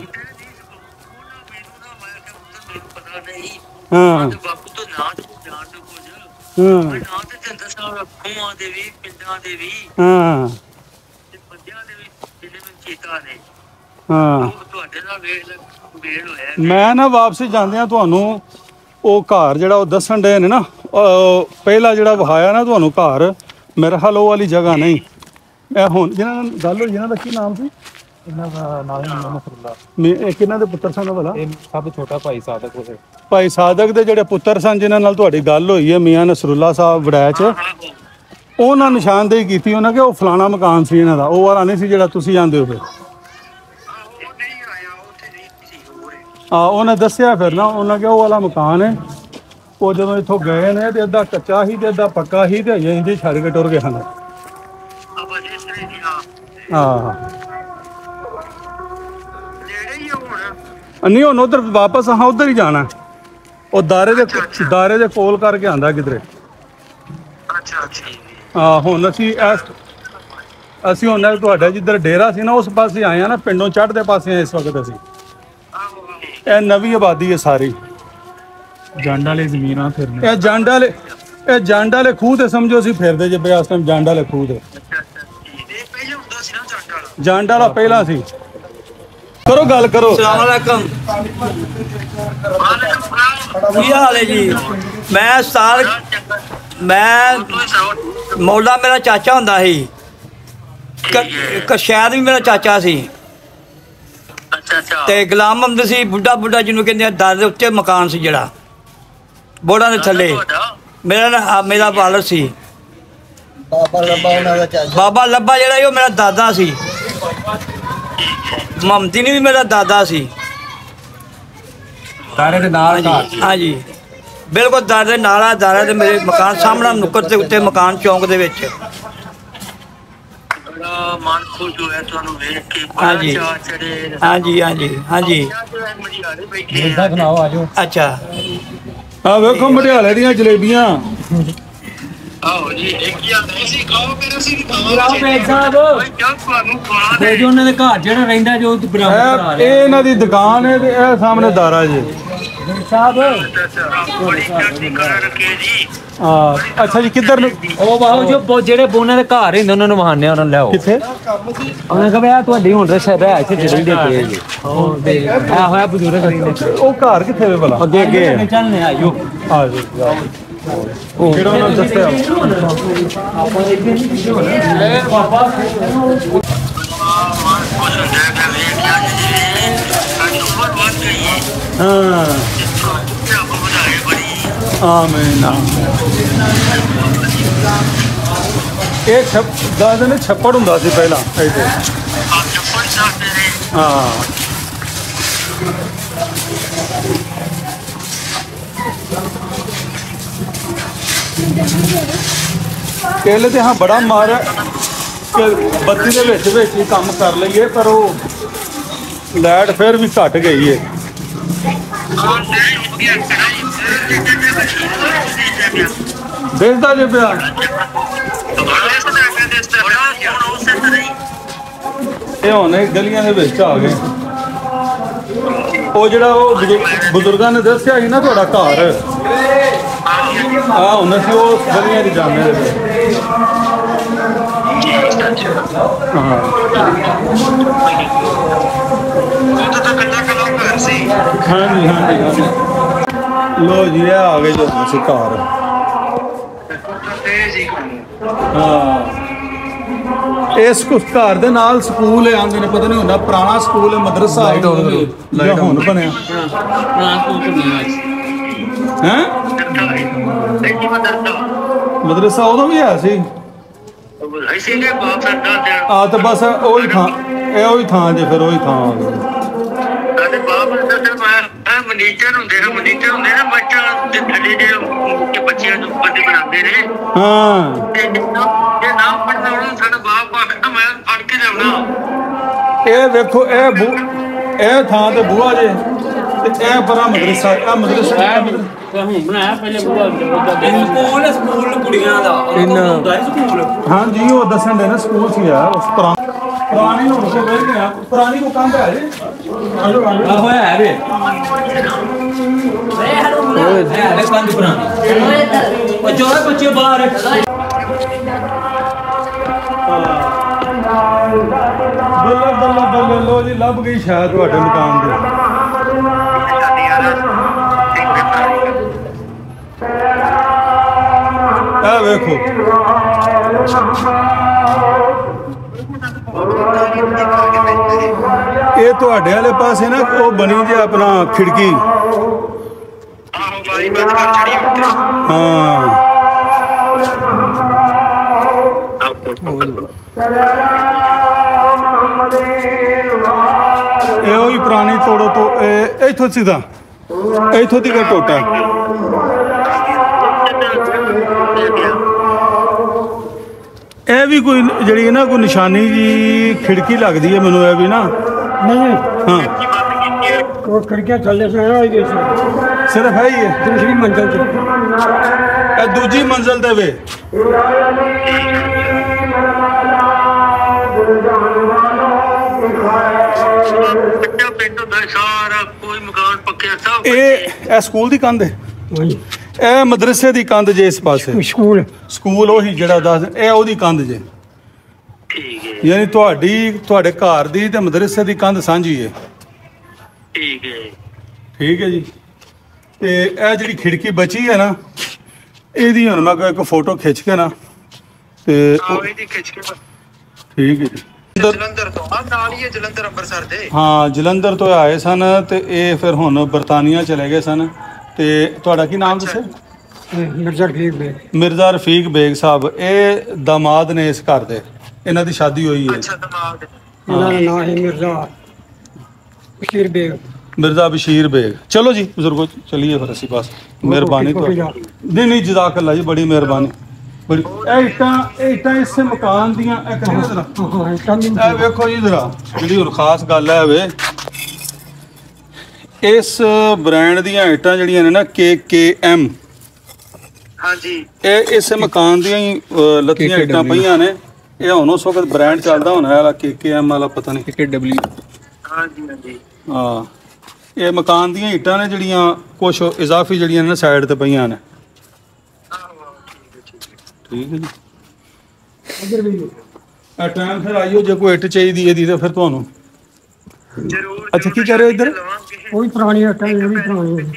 ਮੈਂ ਨਾ ਵਾਪਸੀ ਜਾਂਦਿਆਂ ਤੁਹਾਨੂੰ ਉਹ ਘਰ ਜਿਹੜਾ ਉਹ ਦੱਸਣ ਡਏ ਨੇ ਨਾ, ਪਹਿਲਾ ਜਿਹੜਾ ਵਿਖਾਇਆ ਨਾ ਤੁਹਾਨੂੰ ਘਰ, ਮੇਰੇ ਖਿਆਲ ਉਹ ਵਾਲੀ ਜਗ੍ਹਾ ਨਹੀਂ। ਇਹ ਹੁਣ ਜਿਹਨਾਂ ਨਾਲ ਗੱਲ ਹੋਈ ਇਹਨਾਂ ਦਾ ਕੀ ਨਾਮ ਸੀ? ਇਹਨਾਂ ਦਾ ਨਾਮ ਨਸਰੁੱਲਾ। ਇਹ ਕਿਹਨਾਂ ਦੇ ਪੁੱਤਰ ਸਨ ਭਲਾ? ਇਹ ਸਭ ਛੋਟਾ ਭਾਈ ਸਾਦਕ ਹੋਏ। ਭਾਈ ਸਾਦਕ ਦੇ ਜਿਹੜੇ ਪੁੱਤਰ ਸਨ ਜਿਨ੍ਹਾਂ ਨਾਲ ਤੁਹਾਡੀ ਗੱਲ ਹੋਈ ਹੈ ਮੀਆਂ ਨਸਰੁੱਲਾ ਸਾਹਿਬ ਵੜੈਚ, ਉਹਨਾਂ ਨਿਸ਼ਾਨਦੇਹੀ ਕੀਤੀ ਉਹਨਾਂ ਕਿ ਉਹ ਫਲਾਣਾ ਮਕਾਨ ਸੀ ਇਹਨਾਂ ਦਾ, ਉਹ ਵਾਲਾ ਨਹੀਂ ਸੀ ਜਿਹੜਾ ਤੁਸੀਂ ਜਾਂਦੇ ਹੋ। ਫਿਰ ਉਹਨੇ ਦੱਸਿਆ ਫਿਰ ਨਾ, ਉਹਨਾਂ ਕਿਹਾ ਉਹ ਵਾਲਾ ਮਕਾਨ ਹੈ। ਉਹ ਜਦੋਂ ਇੱਥੋਂ ਗਏ ਨੇ ਤੇ ਅੱਧਾ ਕੱਚਾ ਸੀ ਤੇ ਅੱਧਾ ਪੱਕਾ ਸੀ ਤੇ ਅਜੇ ਇੰਝ ਛੱਡ ਕੇ ਟੁਰ ਗਏ ਹਨ। ਹਾਂ ਨਹੀਂ ਹੁਣ ਉਧਰ ਵਾਪਸ ਹਾਂ ਉਧਰ ਹੀ ਜਾਣਾ। ਉਹ ਦਾਰੇ ਦੇ ਕੋਲ ਕਰਕੇ ਆਂਦਾ ਕਿਧਰੇ। ਹਾਂ ਹੁਣ ਅਸੀਂ ਹੁਣ ਤੁਹਾਡਾ ਜਿੱਧਰ ਡੇਰਾ ਸੀ ਨਾ ਉਸ ਪਾਸੇ ਆਏ ਆ ਨਾ, ਪਿੰਡੋਂ ਚੜ੍ਹਦੇ ਪਾਸੇ ਇਸ ਵਕਤ ਅਸੀਂ। ਇਹ ਨਵੀਂ ਆਬਾਦੀ ਹੈ ਸਾਰੀ। ਜੰਡ ਵਾਲੀ ਜ਼ਮੀਨਾਂ ਫਿਰਨੇ। ਇਹ ਜੰਡ ਵਾਲੇ ਖੂਹ ਤੇ ਸਮਝੋ ਅਸੀਂ ਫਿਰਦੇ ਜੇ ਇਸ ਟਾਈਮ ਜੰਡ ਵਾਲੇ ਖੂਹ ਤੇ। ਜੰਡ ਵਾਲਾ ਪਹਿਲਾਂ ਸੀ ਕਰੋ ਗੱਲ ਕਰੋ। ਸਲਾਮੁਅਲੈਕਮ। ਕੀ ਹਾਲ ਹੈ ਜੀ? ਮੈਂ ਮੌਲਾ ਮੇਰਾ ਚਾਚਾ ਹੁੰਦਾ ਸੀ, ਸ਼ਾਇਦ ਵੀ ਮੇਰਾ ਚਾਚਾ ਸੀ। ਤੇ ਗੁਲਾਮ ਮੁਹੰਮਦ ਸੀ ਬੁੱਢਾ ਜਿਹਨੂੰ ਕਹਿੰਦੇ ਆ, ਦਰ ਦੇ ਉੱਤੇ ਮਕਾਨ ਸੀ ਜਿਹੜਾ ਬੋੜਾਂ ਦੇ ਥੱਲੇ। ਮੇਰਾ ਬਾਲਰ ਸੀ ਬਾਬਾ ਲੱਭਾ ਜਿਹੜਾ ਉਹ ਮੇਰਾ ਦਾਦਾ ਸੀ। ਮਮਤੀ ਵੀ ਮੇਰਾ ਦਾਦਾ ਸੀ। ਦਾਰੇ ਦੇ ਨਾਲ ਹਾਂਜੀ ਬਿਲਕੁਲ ਦਾਰੇ ਦੇ ਨਾਲ ਆ। ਦਾਰੇ ਦੇ ਮੇਰੇ ਮਕਾਨ ਸਾਹਮਣੇ ਨੁੱਕਰ ਦੇ ਉੱਤੇ ਮਕਾਨ ਚੌਂਕ ਦੇ ਵਿੱਚ। ਮਨ ਖੁਸ਼ ਹੋਇਆ ਤੁਹਾਨੂੰ ਵੇਖ ਕੇ। ਹਾਂਜੀ ਹਾਂਜੀ। ਸੁਣਾਓ ਆਜੋ। ਅੱਛਾ ਆ ਵੇਖੋ ਮਟਿਆਲੇ ਦੀਆਂ ਜਲੇਬੀਆਂ। ਆਓ ਜੀ ਇੱਕ ਹੀ ਆਂਦੇ ਸੀ ਖਾਓ ਫਿਰ ਅਸੀਂ ਵੀ ਖਾਵਾਂਗੇ। ਰਾਓ ਬੇਗ ਸਾਹਿਬ ਤੁਹਾਨੂੰ ਖਵਾ ਦੇ ਜੋ ਉਹਨਾਂ ਦੇ ਘਰ ਜਿਹੜਾ ਰਹਿੰਦਾ ਜੋ ਬਰਾਬਰ ਕਰਾ ਇਹ ਇਹਨਾਂ ਦੀ ਦੁਕਾਨ ਹੈ ਤੇ ਇਹ ਸਾਹਮਣੇ ਦਾਰਾ ਜੀ ਸਾਹਿਬ। ਬੜੀ ਚੜ੍ਹਦੀ ਕਲਾ ਰੱਖੇ ਜੀ। ਅੱਛਾ ਜੀ ਕਿੱਧਰ ਨੂੰ? ਉਹ ਬਾਹੋ ਜੋ ਜਿਹੜੇ ਬੋਨਾਂ ਦੇ ਘਰ ਹੁੰਦੇ ਉਹਨਾਂ ਨੂੰ ਵਹਾਨੇ ਉਹਨਾਂ ਨੂੰ ਲਿਆਓ। ਕਿੱਥੇ? ਉਹਨੇ ਕਿਹਾ ਤੁਹਾਡੀ ਹੁਣ ਰਹਿ ਇੱਥੇ ਰਹਿੰਦੇ ਪਏ ਜੀ। ਆ ਹੋਇਆ ਬਜ਼ੁਰਗ ਉਹ ਘਰ ਕਿੱਥੇ ਵੇ ਭਲਾ? ਅੱਗੇ ਚੱਲਨੇ ਆਇਓ। ਆ ਜੀ ਕਿਹੜਾ ਉਹਨਾਂ ਨੂੰ ਦੱਸਿਆ? ਆਮੀਨ। ਇਹ ਦੱਸਦੇ ਨੇ ਛੱਪੜ ਹੁੰਦਾ ਸੀ ਪਹਿਲਾਂ ਇੱਥੇ। ਹਾਂ ਪਹਿਲੇ ਤੇ ਹਾਂ ਬੜਾ ਮਾਰ ਕਿ ਬੱਤੀ ਦੇ ਵਿੱਚ ਹੀ ਕੰਮ ਕਰ ਲਈਏ, ਪਰ ਉਹ ਲਾਈਟ ਫਿਰ ਵੀ ਘਟ ਗਈ ਹੈ। ਦੇਖਦਾ ਜੇ ਪਿਆ ਇਹ ਹੁਣ ਗਲੀਆਂ ਦੇ ਵਿੱਚ ਆ ਗਏ। ਉਹ ਜਿਹੜਾ ਉਹ ਬਜ਼ੁਰਗਾਂ ਨੇ ਦੱਸਿਆ ਸੀ ਨਾ ਤੁਹਾਡਾ ਘਰ ਹੁਣ ਅਸੀਂ ਉਹ ਗਲੀਆਂ 'ਚ ਜਾਂਦੇ ਰਹੇ। ਹਾਂਜੀ ਲੋ ਜੀ ਇਹ ਆ ਗਏ ਜੋ ਅਸੀਂ ਘਰ। ਇਸ ਘਰ ਦੇ ਨਾਲ ਸਕੂਲ ਆਉਂਦੇ ਨੇ, ਪਤਾ ਨਹੀਂ ਹੁੰਦਾ ਪੁਰਾਣਾ ਸਕੂਲ ਹੈ, ਮਦਰਸਾ ਹੈ ਹੁਣ ਬਣਿਆ ਹੈ। ਮਦਰਸਾ ਉਦੋਂ ਵੀ ਹੈ ਸੀ। ਆ ਤਾਂ ਬਸ ਉਹੀ ਥਾਂ, ਇਹ ਉਹੀ ਥਾਂ ਜੇ ਫਿਰ ਉਹੀ ਥਾਂ ਆ ਗਈ। ਮਨੀਟਰ ਹੁੰਦੇ ਨੇ ਬੱਚਿਆਂ ਦੇ ਥੱਲੇ ਜਿਹੜੇ ਬੱਚਿਆਂ ਨੂੰ ਬੰਦੇ ਬਣਾਉਂਦੇ ਨੇ। ਹਾਂ ਜੇ ਨਾਮ ਪੜਨਾ ਉਹਨਾਂ ਸਾਡਾ ਬਾਪ ਆਖਦਾ ਮੈਂ ਫੜ ਕੇ ਲਿਆਉਣਾ। ਇਹ ਵੇਖੋ ਇਹ ਥਾਂ ਤੇ ਬੂਹਾ ਜੇ ਤੇ ਇਹ ਪਰਾਂ ਮਦਰਸਾ। ਇਹ ਮਦਰਸਾ ਹੁਣ ਬਣਾਇਆ ਪਹਿਲੇ ਸਕੂਲ ਕੁੜੀਆਂ ਦਾ ਹੁੰਦਾ ਸਕੂਲ। ਹਾਂਜੀ ਉਹ ਦੱਸਣ ਦੇ ਨਾ ਸਕੂਲ ਸੀ ਆ ਉਸ ਪੁਰਾਣੀ ਹੋ ਕੇ ਬਹਿ ਗਿਆ। ਪੁਰਾਣੀ ਕੋ ਕੰਮ ਹੈ ਜੀ। ਆਹੋ ਹੈ ਵੇ ਇਹ ਕੰਧ ਪੁਰਾਣੀ। ਉਹ ਜੋ ਬੱਚੇ ਬਾਹਰ ਬੱਲੇ ਲੋ ਜੀ ਲੱਭ ਗਈ ਸ਼ਾਇਦ ਤੁਹਾਡੇ ਮਕਾਨ ਦੇ। ਇਹ ਵੇਖੋ ਇਹ ਤੁਹਾਡੇ ਵਾਲੇ ਪਾਸੇ ਨਾ ਉਹ ਬਣੀ ਜੇ ਆਪਣਾ ਖਿੜਕੀ। ਹਾਂ ਇਹ ਉਹੀ ਪੁਰਾਣੀ ਤੋੜੋ ਤੋਂ ਇੱਥੋਂ ਸਿੱਧਾ ਇੱਥੋਂ ਦੀ ਟੋਟਾ। ਇਹ ਵੀ ਕੋਈ ਜਿਹੜੀ ਨਾ ਕੋਈ ਨਿਸ਼ਾਨੀ ਜੀ ਖਿੜਕੀ ਲੱਗਦੀ ਹੈ ਮੈਨੂੰ ਇਹ ਵੀ ਨਾ। ਨਹੀਂ ਹਾਂ ਉਹ ਖਿੜਕੀਆਂ ਥੱਲੇ ਸਿਰਫ ਹੈ ਹੀ ਹੈ। ਦੂਸਰੀ ਮੰਜ਼ਲ ਤੇ ਇਹ ਦੂਜੀ ਮੰਜ਼ਲ ਤੇ ਵੇ। ਇਹ ਸਕੂਲ ਦੀ ਕੰਧ ਹੈ। ਇਹ ਮਦਰਸੇ ਦੀ ਕੰਧ ਜੇ ਇਸ ਪਾਸੇ ਸਕੂਲ ਉਹੀ ਜਿਹੜਾ ਦੱਸ ਇਹ ਉਹਦੀ ਕੰਧ ਜੇ। ਯਾਨੀ ਤੁਹਾਡੇ ਘਰ ਦੀ ਤੇ ਮਦਰਸੇ ਦੀ ਕੰਧ ਸਾਂਝੀ ਹੈ। ਠੀਕ ਹੈ ਠੀਕ ਹੈ ਜੀ। ਤੇ ਇਹ ਜਿਹੜੀ ਖਿੜਕੀ ਬਚੀ ਹੈ ਨਾ, ਇਹਦੀ ਹੁਣ ਮੈਂ ਇੱਕ ਫੋਟੋ ਖਿੱਚ ਕੇ ਨਾ ਤੇ ਇਹਦੀ ਖਿੱਚ ਕੇ ਠੀਕ ਹੈ ਜੀ। ਜਲੰਧਰ ਤੋਂ ਨਾਲ ਹੀ ਹੈ, ਜਲੰਧਰ ਅੰਮ੍ਰਿਤਸਰ ਦੇ। ਹਾਂ ਜਲੰਧਰ ਤੋਂ ਆਏ ਸਨ ਤੇ ਇਹ ਫਿਰ ਹੁਣ ਬਰਤਾਨੀਆ ਚਲੇ ਗਏ ਸਨ। ਤੇ ਤੁਹਾਡਾ ਕੀ ਨਾਮ ਦੱਸਿਆ? ਮਿਰਜ਼ਾ ਰਫੀਕ ਬੇਗ। ਮਿਰਜ਼ਾ ਰਫੀਕ ਬੇਗ ਸਾਹਿਬ, ਇਹ ਦਾਮਾਦ ਨੇ ਇਸ ਘਰ ਦੇ, ਇਹਨਾਂ ਦੀ ਸ਼ਾਦੀ ਹੋਈ ਹੈ। ਅੱਛਾ ਦਮਾਦ। ਇਹਨਾਂ ਦਾ ਨਾਮ ਹੈ ਮਿਰਜ਼ਾ ਬਸ਼ੀਰ ਬੇਗ। ਮਿਰਜ਼ਾ ਬਸ਼ੀਰ ਬੇਗ। ਚਲੋ ਜੀ ਬਜ਼ੁਰਗੋ ਚਲੀਏ ਫਿਰ ਅਸੀਂ ਬਸ। ਮਿਹਰਬਾਨੀ ਨਹੀਂ ਨਹੀਂ ਜਜ਼ਾਕ ਅੱਲਾ ਜੀ, ਬੜੀ ਮਿਹਰਬਾਨੀ ਬੜੀ। ਇਹ ਇੱਟਾਂ ਇਸੇ ਮਕਾਨ ਦੀਆਂ ਇਹ ਵੇਖੋ ਜੀ ਜਰਾ, ਜਿਹੜੀ ਹੁਣ ਖਾਸ ਗੱਲ ਹੈ ਵੇ ਇਸ ਬ੍ਰਾਂਡ ਦੀਆਂ ਇੱਟਾਂ ਜਿਹੜੀਆਂ ਨੇ ਨਾ KKM, ਹਾਂਜੀ ਇਹ ਇਸੇ ਮਕਾਨ ਦੀਆਂ ਹੀ ਲੱਤੀਆਂ ਇੱਟਾਂ ਪਈਆਂ ਨੇ। ਇਹ ਹੁਣ ਉਸ ਵਕਤ ਬ੍ਰਾਂਡ ਚੱਲਦਾ ਹੋਣਾ ਵਾਲਾ KKM ਵਾਲਾ, ਪਤਾ ਨਹੀਂ KKW। ਹਾਂਜੀ ਹਾਂਜੀ ਹਾਂ ਇਹ ਮਕਾਨ ਦੀਆਂ ਇੱਟਾਂ ਨੇ ਜਿਹੜੀਆਂ ਕੁਛ ਇਜ਼ਾਫੀ ਜਿਹੜੀਆਂ ਨੇ ਸਾਈਡ ਤੇ ਪਈਆਂ ਨੇ। ਠੀਕ ਹੈ ਜੀ। ਆ ਟਾਈਮ ਫਿਰ ਆਈਓ, ਜੇ ਕੋਈ ਇੱਟ ਚਾਹੀਦੀ ਇਹਦੀ ਤਾਂ ਫਿਰ ਤੁਹਾਨੂੰ ਜ਼ਰੂਰ। ਅੱਛਾ ਕੀ ਕਰ ਰਹੇ ਹੋ ਇੱਧਰ? ਕੋਈ ਪੁਰਾਣੀ ਇੱਟਾਂ ਜਿਹੜੀ ਪੁਰਾਣੀ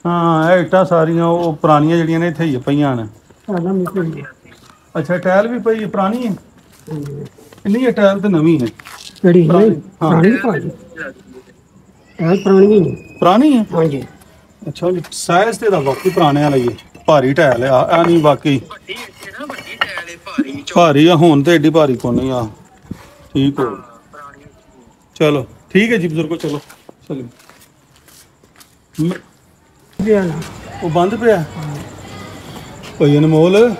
ਹਾਂ ਇਹ ਇੱਟਾਂ ਸਾਰੀਆਂ ਉਹ ਪੁਰਾਣੀਆਂ ਜਿਹੜੀਆਂ ਨੇ ਇੱਥੇ ਹੀ ਪਈਆਂ ਨੇ। ਅੱਛਾ ਟਾਇਲ ਵੀ ਪਈ ਪੁਰਾਣੀ ਹੈ? ਨਹੀਂ ਇਹ ਟਾਇਲ ਤਾਂ ਨਵੀਂ ਹੈ। ਕਿਹੜੀ? ਪੁਰਾਣੀ ਭਾਜੀ ਟਾਇਲ ਪੁਰਾਣੀ ਨਹੀਂ। ਪੁਰਾਣੀ ਹੈ? ਹਾਂਜੀ। ਅੱਛਾ ਜੀ ਸਾਈਜ਼ ਤੇ ਦਾ ਵਾਕਈ ਪੁਰਾਣੇ ਵਾਲਾ ਹੀ ਹੈ, ਭਾਰੀ ਟਾਇਲ ਹੈ ਆ ਨਹੀਂ ਵਾਕਈ ਭਾਰੀ ਆ। ਹੁਣ ਤੇ ਏਡੀ ਭਾਰੀ ਕੋ ਨਹੀਂ ਆ। ਠੀਕ ਹੋ ਚਲੋ ਠੀਕ ਹੈ ਜੀ ਬਜ਼ੁਰਗੋ, ਚਲੋ ਚਲੋ। ਉਹ ਬੰਦ ਪਿਆ ਭਾਈ ਅਨਮੋਲ।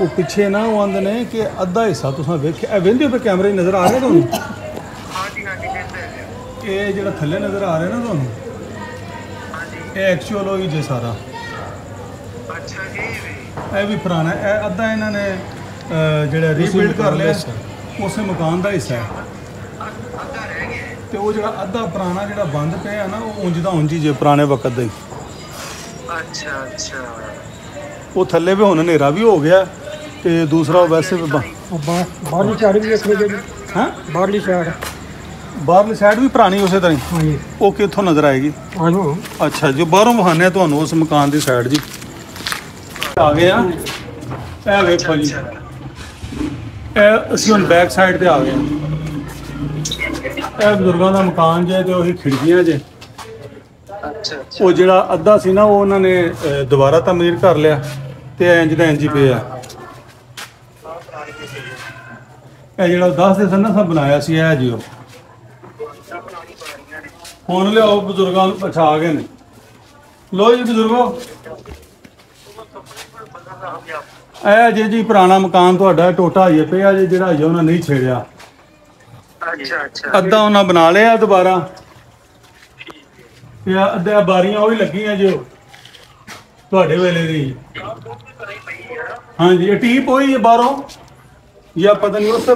ਉਹ ਪਿੱਛੇ ਨਾ ਉਹ ਆਂਦੇ ਨੇ ਕਿ ਅੱਧਾ ਹਿੱਸਾ ਤੁਸੀਂ ਵੇਖਿਆ, ਵੇਂਦੇ ਪਏ ਕੈਮਰੇ ਨਜ਼ਰ ਆ ਰਿਹਾ ਤੁਹਾਨੂੰ? ਹਾਂਜੀ ਹਾਂਜੀ ਇਹ ਜਿਹੜਾ ਥੱਲੇ ਨਜ਼ਰ ਆ ਰਿਹਾ ਨਾ ਤੁਹਾਨੂੰ, ਇਹ ਐਕਚੁਅਲ ਹੋਈ ਜੇ ਸਾਰਾ। ਅੱਛਾ ਜੀ। ਇਹ ਵੀ ਪੁਰਾਣਾ, ਇਹ ਅੱਧਾ ਇਹਨਾਂ ਨੇ ਜਿਹੜਾ ਰੀਬਿਲਡ ਕਰ ਲਿਆ, ਉਸੇ ਮਕਾਨ ਦਾ ਹਿੱਸਾ ਹੈ। ਤੇ ਉਹ ਜਿਹੜਾ ਅੱਧਾ ਪੁਰਾਣਾ ਜਿਹੜਾ ਬੰਦ ਪਿਆ ਨਾ, ਉਹ ਉਂਝ ਦਾ ਉਂਝ ਹੀ ਜੇ ਪੁਰਾਣੇ ਵਕਤ ਦਾ ਹੀ। ਅੱਛਾ ਅੱਛਾ। ਉਹ ਥੱਲੇ ਵੀ ਹੁਣ ਹਨੇਰਾ ਵੀ ਹੋ ਗਿਆ ਤੇ ਦੂਸਰਾ ਉਹ ਵੈਸੇ ਵੀ ਬਾਹਰਲੀ ਸਾਈਡ ਵੀ ਵੇਖ ਲਓ ਜੀ। ਹਾਂ ਬਾਹਰਲੀ ਸਾਈਡ, ਬਾਹਰਲੀ ਸਾਈਡ ਵੀ ਪੁਰਾਣੀ ਉਸੇ ਤਰ੍ਹਾਂ ਹੀ। ਹਾਂਜੀ। ਉਹ ਕਿੱਥੋਂ ਨਜ਼ਰ ਆਏਗੀ? ਅੱਛਾ ਜੋ ਬਾਹਰੋਂ ਵਹਾਨੇ ਤੁਹਾਨੂੰ ਉਸ ਮਕਾਨ ਦੀ ਸਾਈਡ ਜੀ ਆ ਗਏ ਆ। ਇਹ ਵੇਖੋ ਜੀ, ਇਹ ਅਸੀਂ ਹੁਣ ਬੈਕ ਸਾਈਡ ਤੇ ਆ ਗਏ। ਇਹ ਬਜ਼ੁਰਗਾਂ ਦਾ ਮਕਾਨ ਜੇ ਤੇ ਉਹੀ ਖਿੜਕੀਆਂ ਜੇ। ਉਹ ਜਿਹੜਾ ਅੱਧਾ ਸੀ ਨਾ ਉਹ ਉਹਨਾਂ ਨੇ ਦੁਬਾਰਾ ਤਾਮੀਰ ਕਰ ਲਿਆ ਤੇ ਇੰਜ ਦਾ ਇੰਜ ਹੀ ਪਿਆ। ਇਹ ਜਿਹੜਾ 10 ਦੇ ਸਨ ਨਾ ਸਭ ਬਣਾਇਆ ਸੀ ਇਹ ਜੀ। ਉਹ ਹੁਣ ਲਿਆਓ ਬਜ਼ੁਰਗਾਂ ਨੂੰ ਪਛਾ ਗਏ ਨੇ। ਲੋ ਜੀ ਬਜ਼ੁਰਗੋ, ਇਹ ਜੇ ਜੀ ਪੁਰਾਣਾ ਮਕਾਨ ਤੁਹਾਡਾ ਟੋਟਾ ਹਜੇ ਪਿਆ ਜੇ, ਜਿਹੜਾ ਹਜੇ ਉਹਨਾਂ ਨਹੀਂ ਛੇੜਿਆ। ਅੱਛਾ ਅੱਛਾ। ਅੱਧਾ ਉਹਨਾਂ ਬਣਾ ਲਿਆ ਦੁਬਾਰਾ, ਤੇ ਅੱਧਾ ਬਾਰੀਆਂ ਉਹ ਹੀ ਲੱਗੀਆਂ ਜੋ ਤੁਹਾਡੇ ਵੇਲੇ ਦੀ। ਹਾਂਜੀ ਇਹ ਟੀਪ ਹੋਈ ਹੈ ਬਾਹਰੋਂ ਜਾਂ ਪਤਾ ਨਹੀਂ ਉਸ।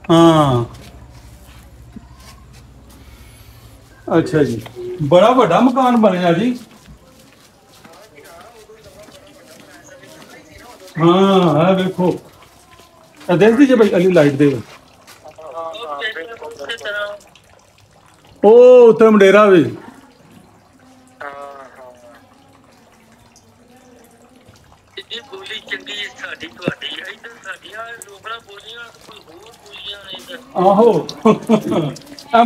ਹਾਂ ਅੱਛਾ ਜੀ, ਬੜਾ ਵੱਡਾ ਮਕਾਨ ਬਣਿਆ ਜੀ। ਹਾਂ ਇਹ ਵੇਖੋ, ਇਹ ਦੇਖਦੀ ਜੇ ਭਾਈ ਅਲੀ ਲਾਈਟ ਦੇ ਉਹ ਉੱਤੇ ਮੰਡੇਰਾ ਵੀ। ਬੋਲੀ ਚੰਗੀ ਸਾਡੀ ਤੁਹਾਡੀ ਇੱਧਰ ਸਾਡੀਆਂ ਲੋਕਲਾਂ ਬੋਲੀਆਂ ਕੋਈ ਹੋਰ ਬੋਲੀਆਂ ਨੇ। ਆਹੋ ਇਹ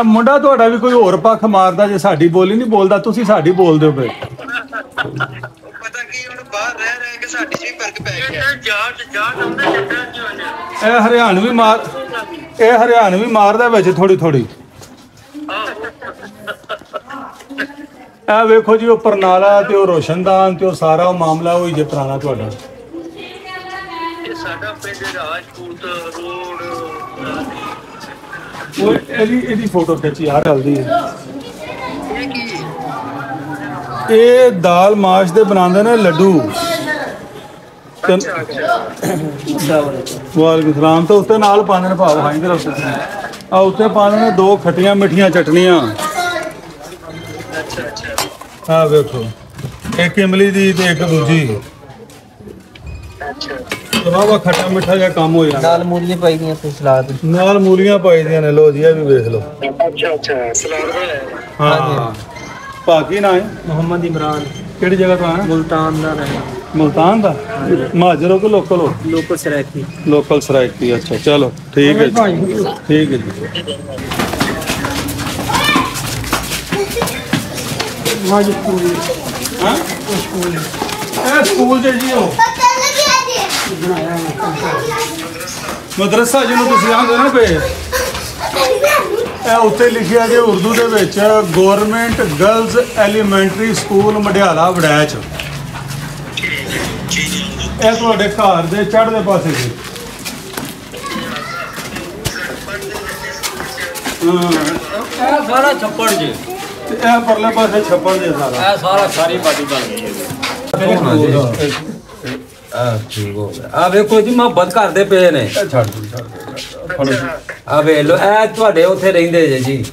ਮੁੰਡਾ ਤੁਹਾਡਾ ਵੀ ਕੋਈ ਹੋਰ ਪੱਖ ਮਾਰਦਾ ਜੇ ਸਾਡੀ ਬੋਲੀ ਨਹੀਂ ਬੋਲਦਾ, ਤੁਸੀਂ ਸਾਡੀ ਬੋਲਦੇ ਹੋ ਪਏ। ਪਤਾ ਕੀ ਹੁਣ ਬਾਹਰ ਰਹਿ ਰਹਿ ਕੇ ਸਾਡੀ 'ਚ ਵੀ ਫਰਕ ਪੈ ਗਿਆ। ਜਾਟ ਆਉਂਦੇ ਜੱਟਾਂ ਚ ਹੋਣੇ। ਇਹ ਹਰਿਆਣਵੀ ਮਾਰਦਾ ਵਿੱਚ ਥੋੜੀ ਥੋੜੀ। ਇਹ ਵੇਖੋ ਜੀ ਉਹ ਪਰਨਾਲਾ ਤੇ ਉਹ ਰੋਸ਼ਨਦਾਨ ਤੇ ਉਹ ਸਾਰਾ ਉਹ ਮਾਮਲਾ ਹੋਈ ਜੇ ਪੁਰਾਣਾ ਤੁਹਾਡਾ। ਇਹ ਸਾਡਾ ਪਿੰਡ ਰਾਜਪੂਤ ਰੋਡ। ਉਹ ਇਹਦੀ ਫੋਟੋ ਖਿੱਚੀ ਯਾਰ ਜਲਦੀ। ਇਹ ਦਾਲ ਮਾਸ਼ ਦੇ ਬਣਾਉਂਦੇ ਨੇ ਲੱਡੂ। ਵਾਲੇਕੁਮ ਸਲਾਮ। ਤੇ ਉੱਤੇ ਨਾਲ ਪਾਉਂਦੇ ਨੇ ਭਾਵ ਹਾਂ ਇਧਰ ਆ ਉੱਤੇ ਪਾਉਂਦੇ ਨੇ 2 ਖੱਟੀਆਂ ਮਿੱਠੀਆਂ ਚਟਣੀਆਂ। ਆ ਵੇਖੋ, ਇੱਕ ਇਮਲੀ ਦੀ ਤੇ ਇੱਕ ਦੂਜੀ। ਵਾਵਾ ਖੱਟਾ ਮਿੱਠਾ ਜਿਹਾ ਕੰਮ ਹੋ ਜਾਂਦਾ। ਨਾਲ ਮੂਲੀਆਂ ਪਾਈ ਦੀਆਂ ਤੇ ਸਲਾਦ ਨਾਲ ਮੂਲੀਆਂ ਪਾਈ ਦੀਆਂ ਨੇ। ਲੋ ਜੀ ਇਹ ਵੀ ਵੇਖ ਲਓ। ਅੱਛਾ ਸਲਾਦ ਹੈ। ਹਾਂ ਭਾਗੀ ਨਾ ਹੈ ਮੁਹੰਮਦ ਇਮਰਾਨ ਕਿਹੜੀ ਜਗ੍ਹਾ ਤੋਂ ਆਇਆ? ਮੁਲਤਾਨ ਦਾ ਰਹਿਣਾ ਮੁਲਤਾਨ ਦਾ। ਮਹਾਜਰ ਹੋ ਕਿ ਲੋਕਲ ਹੋ? Local Saraiki local Saraiki. ਅੱਛਾ ਚਲੋ ਠੀਕ ਹੈ ਜੀ, ਠੀਕ ਹੈ ਜੀ। ਹਾਂ ਇਹ ਸਕੂਲ ਜੇ ਜੀ ਉਹ ਮਦਰਸਾ ਜਿਹਨੂੰ ਤੁਸੀਂ ਆਂਦੇ ਨਾ ਪਏ ਇਹ ਉੱਤੇ ਲਿਖਿਆ ਜੇ ਉਰਦੂ ਦੇ ਵਿੱਚ government girls elementary school Madhiala Waraich. ਇਹ ਤੁਹਾਡੇ ਘਰ ਦੇ ਚੜ੍ਹਦੇ ਪਾਸੇ ਸੀ। ਇਹ ਸਾਰਾ ਛੱਪੜ ਜੀ ਤੇ ਇਹ ਪਰਲੇ ਪਾਸੇ ਛੱਪੜ ਜੇ ਸਾਰਾ। ਇਹ ਸਾਰੀ ਬਾਡੀ ਬਣ ਗਈ ਹੈ ਠੀਕ ਹੋ ਗਿਆ। ਆ ਵੇਖੋ ਜੀ ਮੁਹੱਬਤ ਕਰਦੇ ਪਏ ਨੇ। ਛੱਡ ਆ ਵੇਖ ਲਓ ਇਹ ਤੁਹਾਡੇ ਉੱਥੇ ਰਹਿੰਦੇ ਜੇ ਜੀ।